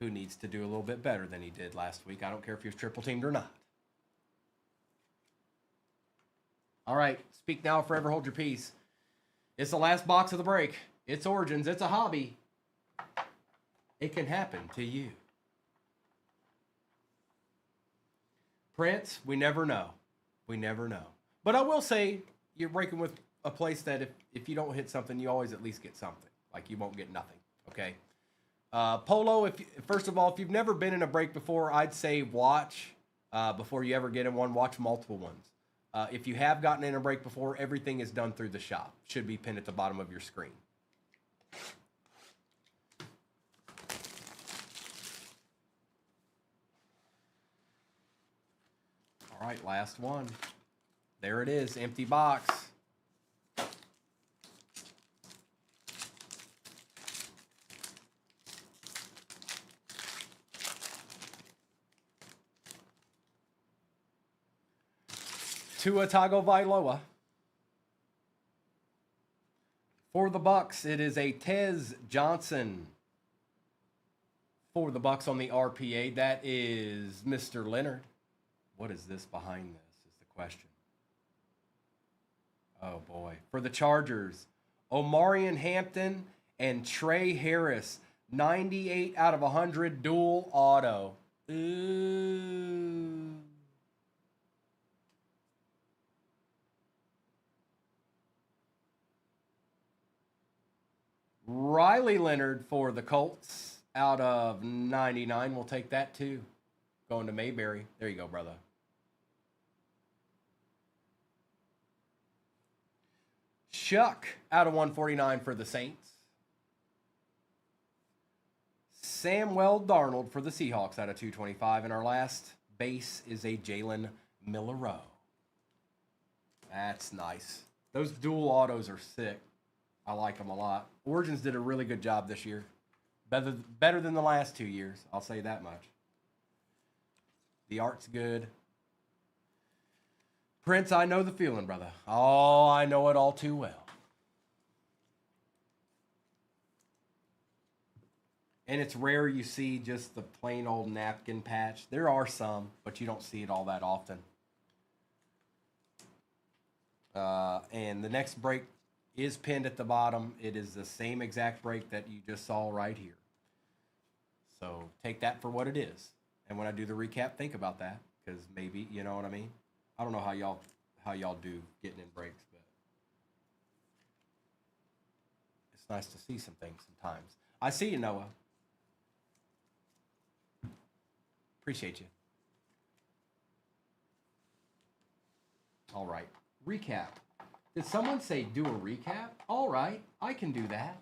who needs to do a little bit better than he did last week. I don't care if he was triple teamed or not. All right, speak now, forever hold your peace. It's the last box of the break. It's Origins. It's a hobby. It can happen to you. Prince, we never know. We never know. But I will say, you're breaking with a place that if you don't hit something, you always at least get something. Like, you won't get nothing, okay? Polo, first of all, if you've never been in a break before, I'd say watch before you ever get in one. Watch multiple ones. If you have gotten in a break before, everything is done through the shop. Should be pinned at the bottom of your screen. All right, last one. There it is, empty box. Tua Tagovailoa. For the Bucks, it is a Tez Johnson. For the Bucks on the RPA, that is Mr. Leonard. What is this behind this is the question. Oh, boy. For the Chargers, Omarion Hampton and Trey Harris. 98 out of 100 dual auto. Ooh. Riley Leonard for the Colts out of 99. We'll take that too. Going to Mayberry. There you go, brother. Chuck out of 149 for the Saints. Samuel Darnold for the Seahawks out of 225. And our last base is a Jalen Milroe. That's nice. Those dual autos are sick. I like them a lot. Origins did a really good job this year. Better than the last 2 years. I'll say that much. The art's good. Prince, I know the feeling, brother. Oh, I know it all too well. And it's rare you see just the plain old napkin patch. There are some, but you don't see it all that often. And the next break is pinned at the bottom. It is the same exact break that you just saw right here. So take that for what it is. And when I do the recap, think about that, because maybe, you know what I mean? I don't know how y'all do getting in breaks, but it's nice to see some things sometimes. I see you, Noah. Appreciate you. All right. Recap. Did someone say do a recap? All right. I can do that.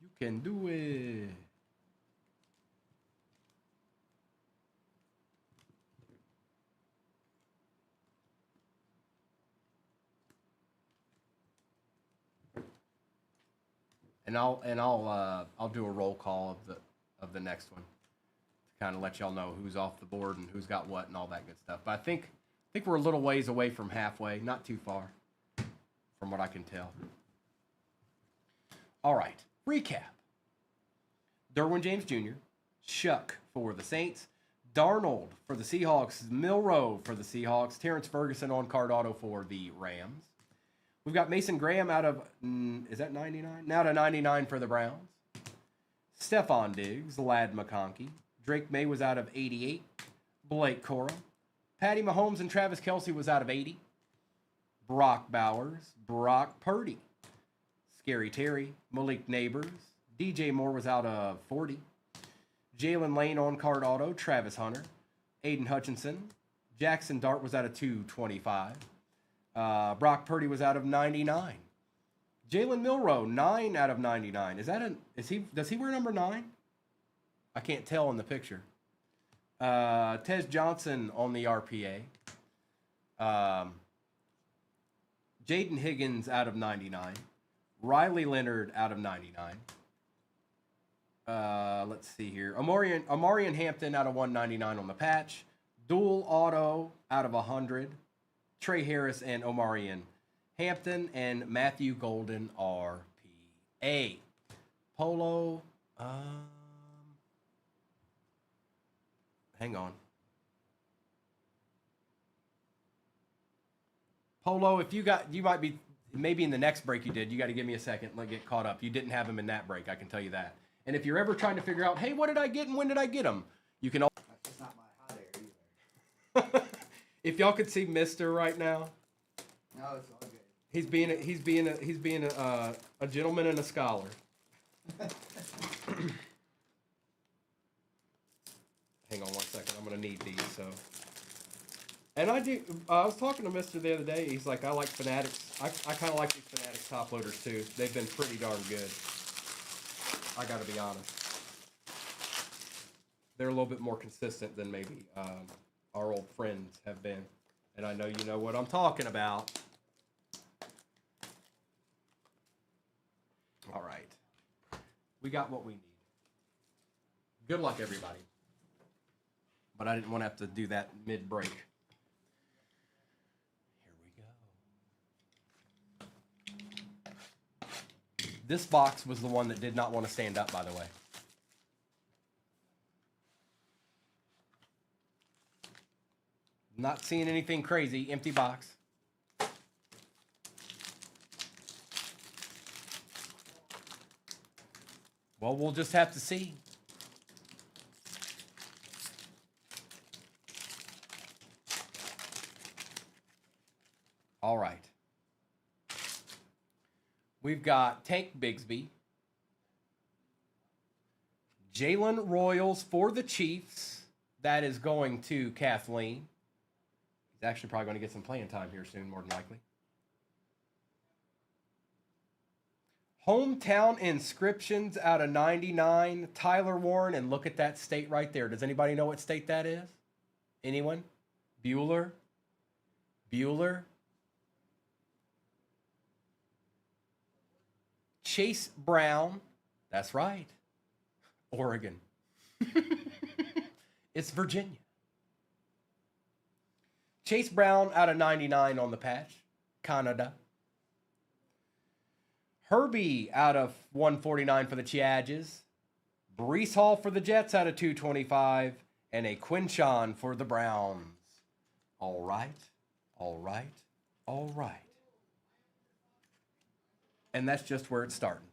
You can do it. And I'll do a roll call of the next one to kind of let y'all know who's off the board and who's got what and all that good stuff. But I think we're a little ways away from halfway, not too far, from what I can tell. All right, recap. Derwin James Jr., Shuck for the Saints, Darnold for the Seahawks, Milroe for the Seahawks, Terrence Ferguson on card auto for the Rams. We've got Mason Graham out of, is that 99? Now to 99 for the Browns. Stephon Diggs, Ladd McConkey. Drake May was out of 88. Blake Cora. Patty Mahomes and Travis Kelce was out of 80. Brock Bowers, Brock Purdy. Scary Terry, Malik Neighbors. DJ Moore was out of 40. Jalen Lane on card auto, Travis Hunter. Aiden Hutchinson. Jackson Dart was out of 225. Brock Purdy was out of 99. Jalen Milroe, 9 out of 99. Does he wear number 9? I can't tell in the picture. Tez Johnson on the RPA. Jaden Higgins out of 99. Riley Leonard out of 99. Let's see here. Omarion Hampton out of 199 on the patch. Dual auto out of 100. Trey Harris and Omarion Hampton and Matthew Golden RPA. Polo. Hang on. Polo, if you might be, maybe in the next break you did. You got to give me a second. Let get caught up. You didn't have him in that break. I can tell you that. And if you're ever trying to figure out, hey, what did I get and when did I get him? You can. It's not my hot air either. If y'all could see Mister right now, No, it's all good. he's being a gentleman and a scholar. Hang on 1 second. I'm gonna need these. So, and I do. I was talking to Mister the other day. He's like, I like Fanatics. I kind of like these Fanatics top loaders too. They've been pretty darn good. I gotta be honest. They're a little bit more consistent than maybe our old friends have been, and I know you know what I'm talking about. All right, we got what we need. Good luck, everybody. But I didn't want to have to do that mid-break. Here we go. This box was the one that did not want to stand up, by the way. Not seeing anything crazy. Empty box. Well, we'll just have to see. All right. We've got Tank Bigsby. Jalen Royals for the Chiefs. That is going to Kathleen. He's actually probably going to get some playing time here soon, more than likely. Hometown inscriptions out of 99. Tyler Warren, and look at that state right there. Does anybody know what state that is? Anyone? Bueller? Bueller? Chase Brown. That's right. Oregon. It's Virginia. Chase Brown out of 99 on the patch. Canada. Herbie out of 149 for the Chargers. Breece Hall for the Jets out of 225. And a Quinshawn for the Browns. All right. All right. All right. And that's just where it's starting.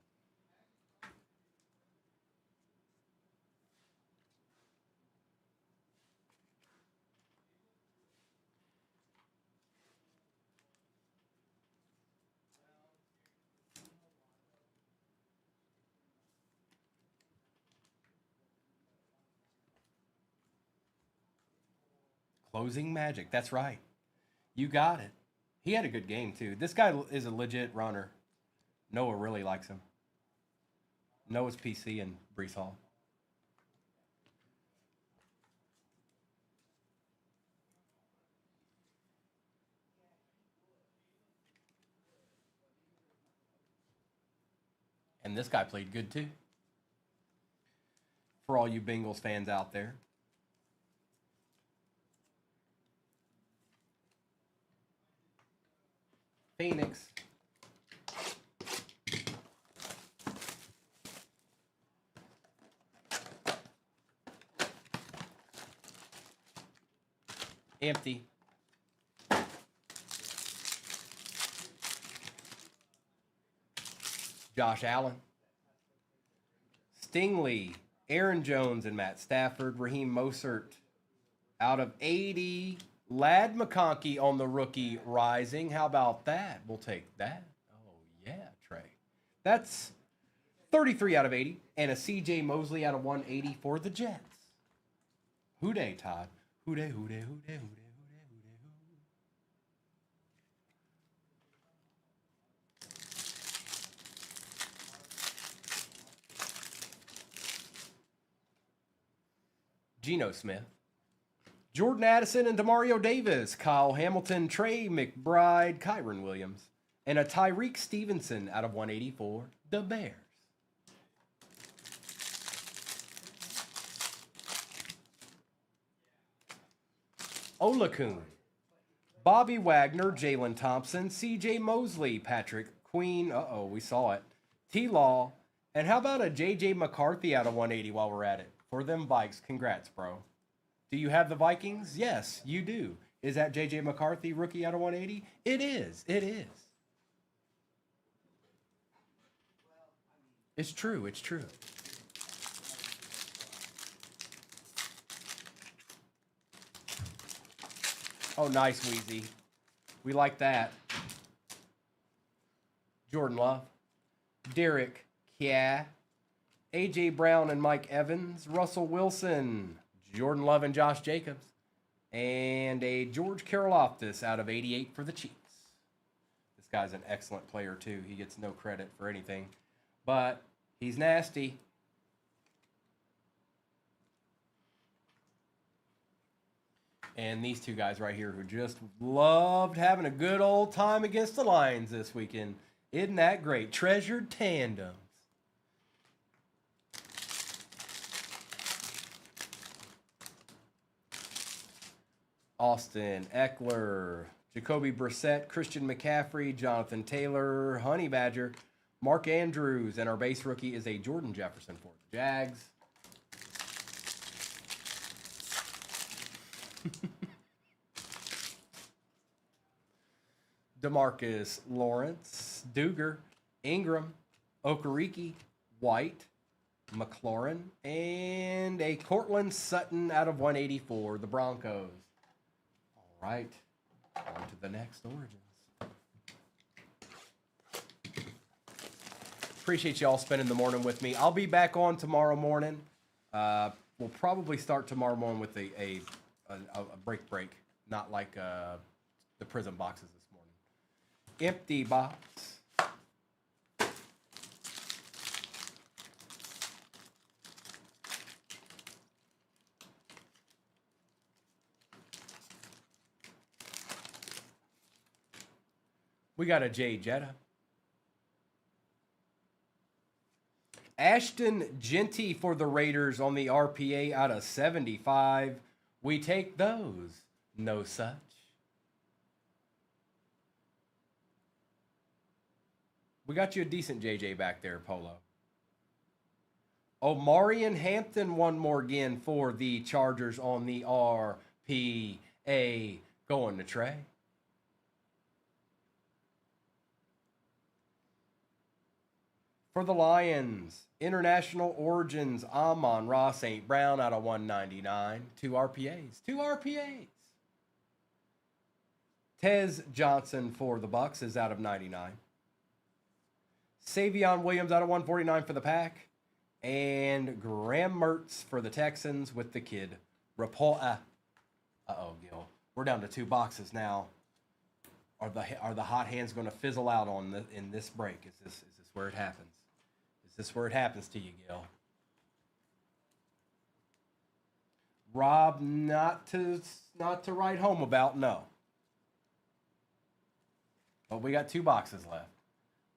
Closing magic. That's right. You got it. He had a good game, too. This guy is a legit runner. Noah really likes him. Noah's PC and Breece Hall. And this guy played good, too. For all you Bengals fans out there. Phoenix. Empty. Josh Allen. Stingley. Aaron Jones and Matt Stafford. Raheem Mostert out of 80. Lad McConkey on the rookie rising. How about that? We'll take that. Oh, yeah, Trey. That's 33 out of 80. And a C.J. Mosley out of 180 for the Jets. Who day, Todd? Who day, who day, who day, who day, who day, who day, Geno Smith. Jordan Addison and Demario Davis, Kyle Hamilton, Trey McBride, Kyron Williams, and a Tyreek Stevenson out of 184, the Bears. Olakun, Bobby Wagner, Jalen Thompson, C.J. Mosley, Patrick Queen, we saw it, T-Law, and how about a J.J. McCarthy out of 180 while we're at it? For them Vikes, congrats, bro. Do you have the Vikings? Yes, you do. Is that J.J. McCarthy, rookie out of 180? It is. It is. It's true. It's true. Oh, nice, Wheezy. We like that. Jordan Love. Derek Kya. A.J. Brown and Mike Evans. Russell Wilson. Jordan Love and Josh Jacobs. And a George Karlaftis out of 88 for the Chiefs. This guy's an excellent player, too. He gets no credit for anything. But he's nasty. And these two guys right here who just loved having a good old time against the Lions this weekend. Isn't that great? Treasured tandems. Austin Eckler, Jacoby Brissett, Christian McCaffrey, Jonathan Taylor, Honey Badger, Mark Andrews, and our base rookie is a Jordan Jefferson for the Jags. DeMarcus Lawrence, Duger, Ingram, Okereke, White, McLaurin, and a Cortland Sutton out of 184, the Broncos. All right, on to the next Origins. Appreciate y'all spending the morning with me. I'll be back on tomorrow morning. We'll probably start tomorrow morning with a break, not like the Prism boxes this morning. Empty box. We got a Jay Jetta. Ashton Genty for the Raiders on the RPA out of 75. We take those. No such. We got you a decent JJ back there, Polo. Omarion Hampton one more again for the Chargers on the RPA. Going to Trey. For the Lions, International Origins, Amon-Ra St. Brown out of 199. 2 RPAs. 2 RPAs. Tez Johnson for the Bucks is out of 99. Savion Williams out of 149 for the Pack. And Graham Mertz for the Texans with the kid. Uh-oh, Gil. We're down to 2 boxes now. Are the hot hands going to fizzle out in this break? Is this where it happens? Is this where it happens to you, Gil? Rob, not to write home about, no. But we got 2 boxes left.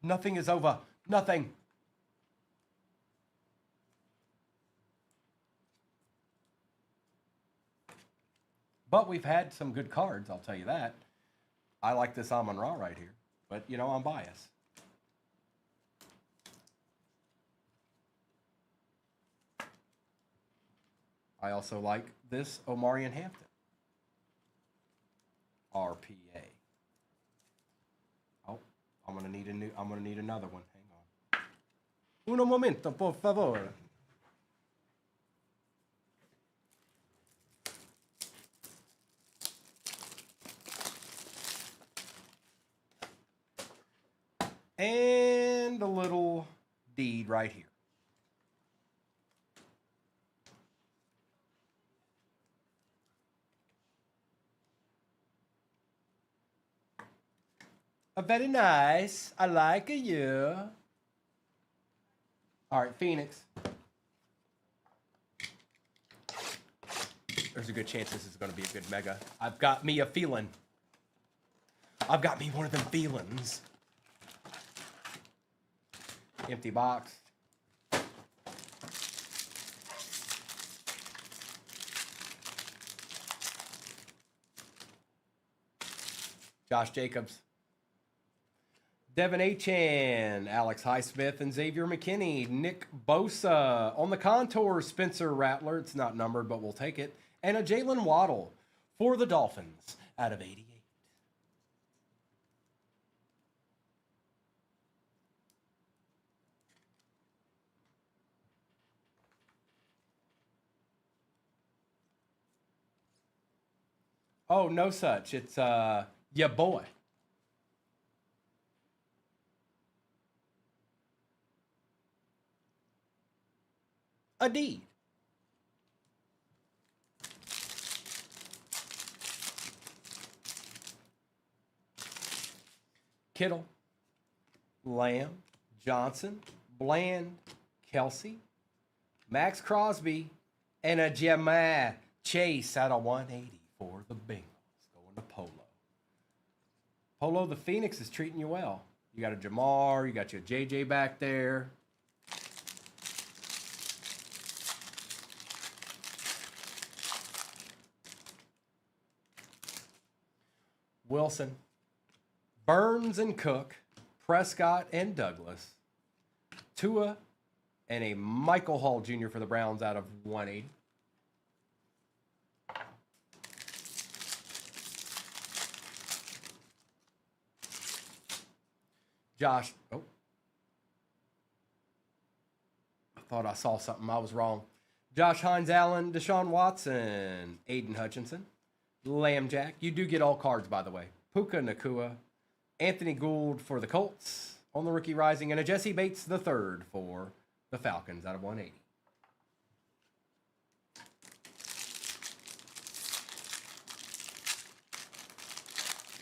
Nothing is over. Nothing. But we've had some good cards, I'll tell you that. I like this Amon-Ra right here. But, you know, I'm biased. I also like this Omarion Hampton. RPA. Oh, I'm gonna need another one. Hang on. Uno momento, por favor. And a little deed right here. Very nice. I like you. All right, Phoenix. There's a good chance this is going to be a good mega. I've got me a feeling. I've got me one of them feelings. Empty box. Josh Jacobs. Devin Achan, Alex Highsmith, and Xavier McKinney. Nick Bosa. On the contour, Spencer Rattler. It's not numbered, but we'll take it. And a Jalen Waddle for the Dolphins out of 88. Oh, no such. It's ya boy. A deed. Kittle, Lamb, Johnson, Bland, Kelsey, Max Crosby, and a Jamar Chase out of 180 for the Bengals. Going to Polo. Polo, the Phoenix is treating you well. You got a Jamar, you got your JJ back there. Wilson, Burns and Cook, Prescott and Douglas, Tua, and a Michael Hall Jr. for the Browns out of 180. Josh, oh. I thought I saw something. I was wrong. Josh Hines Allen, Deshaun Watson, Aiden Hutchinson, Lamb Jack. You do get all cards, by the way. Puka Nakua, Anthony Gould for the Colts on the rookie rising, and a Jesse Bates the third for the Falcons out of 180.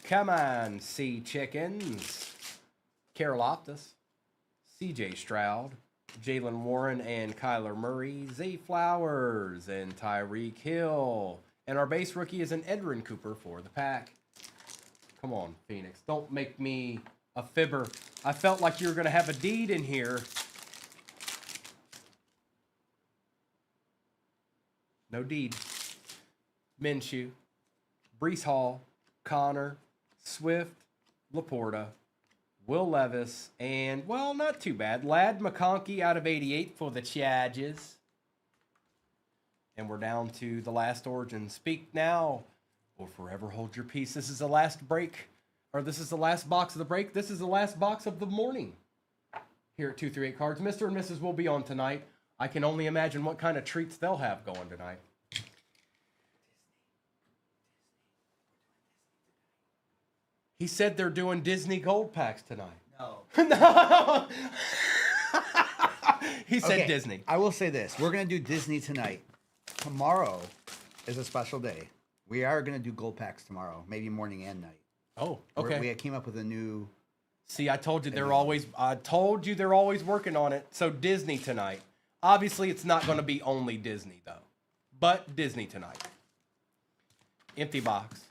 Come on, Sea Chickens. Carol Optus, CJ Stroud, Jalen Warren and Kyler Murray, Zay Flowers and Tyreek Hill. And our base rookie is an Edrin Cooper for the Pack. Come on, Phoenix. Don't make me a fibber. I felt like you were going to have a deed in here. No deed. Minshew, Brees Hall, Connor, Swift, Laporta, Will Levis, and, well, not too bad, Lad McConkey out of 88 for the Chargers. And we're down to the last origin. Speak now or forever hold your peace. This is the last break, or this is the last box of the break. This is the last box of the morning here at 238 Cards. Mr. and Mrs. will be on tonight. I can only imagine what kind of treats they'll have going tonight. He said they're doing Disney Gold Packs tonight. No. No. He said Okay, Disney. I will say this. We're going to do Disney tonight. Tomorrow is a special day. We are going to do gold packs tomorrow, maybe morning and night. Oh, okay. We came up with a new... See, I told you they're always working on it. So Disney tonight. Obviously, it's not going to be only Disney, though. But Disney tonight. Empty box.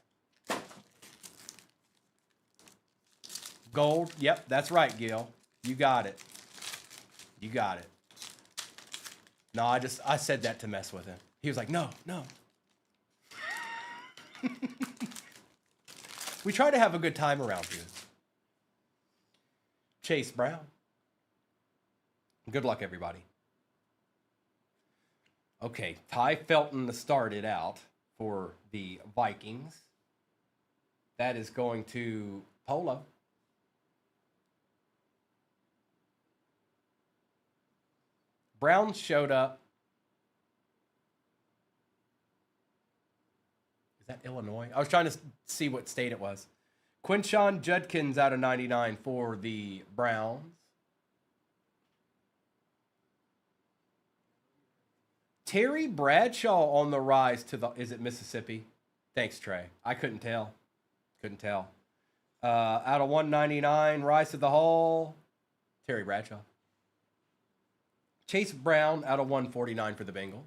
Gold. Yep, that's right, Gil. You got it. You got it. No, I said that to mess with him. He was like, no. We try to have a good time around here. Chase Brown. Good luck, everybody. Okay, Ty Felton to start it out for the Vikings. That is going to Polo. Browns showed up. Is that Illinois? I was trying to see what state it was. Quinshon Judkins out of 99 for the Browns. Terry Bradshaw on the rise to the... Is it Mississippi? Thanks, Trey. I couldn't tell. Out of 199, rise to the Hall. Terry Bradshaw. Chase Brown out of 149 for the Bengals.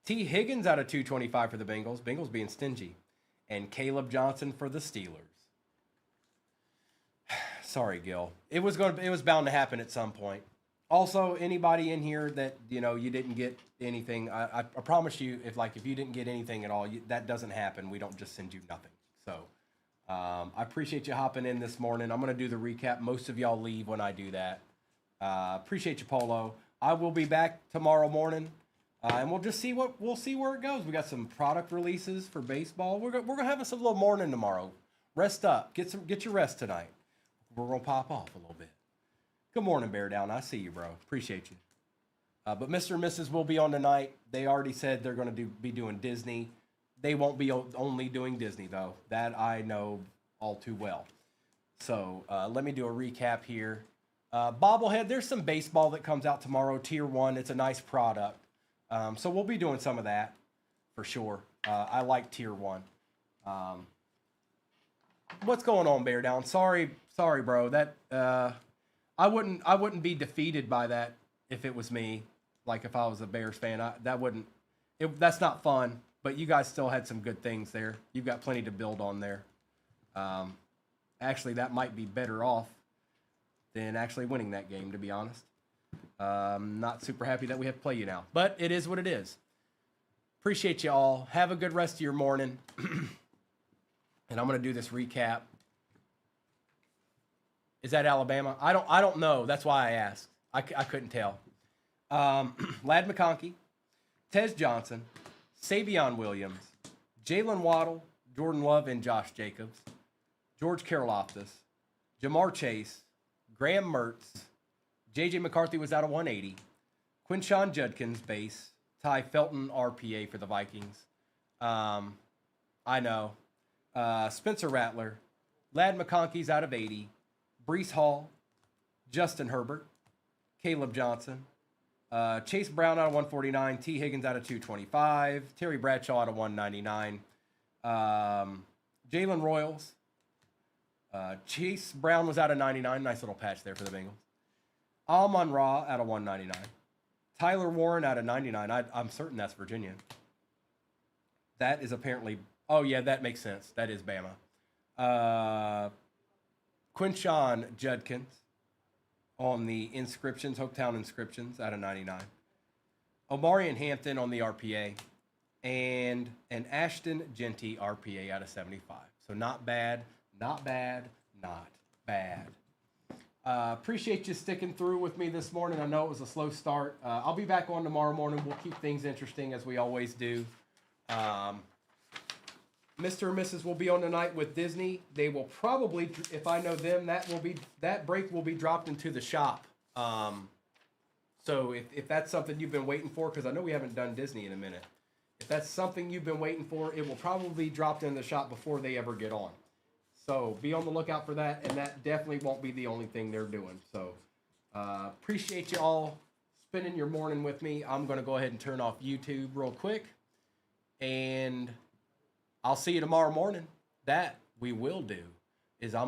T. Higgins out of 225 for the Bengals. Bengals being stingy. And Caleb Johnson for the Steelers. Sorry, Gil. It was bound to happen at some point. Also, anybody in here that you didn't get anything, I promise you, if you didn't get anything at all, that doesn't happen. We don't just send you nothing. So I appreciate you hopping in this morning. I'm gonna do the recap. Most of y'all leave when I do that. Appreciate you, Polo. I will be back tomorrow morning, and we'll just see where it goes. We got some product releases for baseball. We're gonna have us a little morning tomorrow. Rest up. Get your rest tonight. We're gonna pop off a little bit. Good morning, Bear Down. I see you, bro. Appreciate you. But Mr. and Mrs. will be on tonight. They already said they're gonna be doing Disney. They won't be only doing Disney, though. That I know all too well. So let me do a recap here. Bobblehead, there's some baseball that comes out tomorrow, Tier 1. It's a nice product. So we'll be doing some of that for sure. I like Tier 1. What's going on, Bear Down? Sorry, bro. That I wouldn't be defeated by that if it was me. Like if I was a Bears fan, that's not fun. But you guys still had some good things there. You've got plenty to build on there. Actually, that might be better off than actually winning that game, to be honest. Not super happy that we have to play you now, but it is what it is. Appreciate you all. Have a good rest of your morning. And I'm going to do this recap. Is that Alabama? I don't know. That's why I asked. I couldn't tell. Lad McConkey, Tez Johnson, Savion Williams, Jalen Waddle, Jordan Love, and Josh Jacobs, George Karlaftis, Jamar Chase, Graham Mertz, J.J. McCarthy was out of 180, Quinshawn Judkins, base, Ty Felton, RPA for the Vikings. I know. Spencer Rattler, Lad McConkey's out of 80, Brees Hall, Justin Herbert, Caleb Johnson, Chase Brown out of 149, T. Higgins out of 225, Terry Bradshaw out of 199, Jalen Royals, Chase Brown was out of 99, nice little patch there for the Bengals, Amon-Ra out of 199, Tyler Warren out of 99, I'm certain that's Virginia. That is apparently, oh yeah, that makes sense, that is Bama. Quinshawn Judkins on the inscriptions, Hopetown inscriptions out of 99. Omarion Hampton on the RPA. And an Ashton Genty RPA out of 75. So not bad, not bad, not bad. Appreciate you sticking through with me this morning. I know it was a slow start. I'll be back on tomorrow morning. We'll keep things interesting as we always do. Mr. and Mrs. will be on tonight with Disney. They will probably, if I know them, that break will be dropped into the shop. So if that's something you've been waiting for, because I know we haven't done Disney in a minute. If that's something you've been waiting for, it will probably be dropped in the shop before they ever get on. So be on the lookout for that, and that definitely won't be the only thing they're doing. So appreciate you all spending your morning with me. I'm going to go ahead and turn off YouTube real quick, and I'll see you tomorrow morning. That we will do is I'm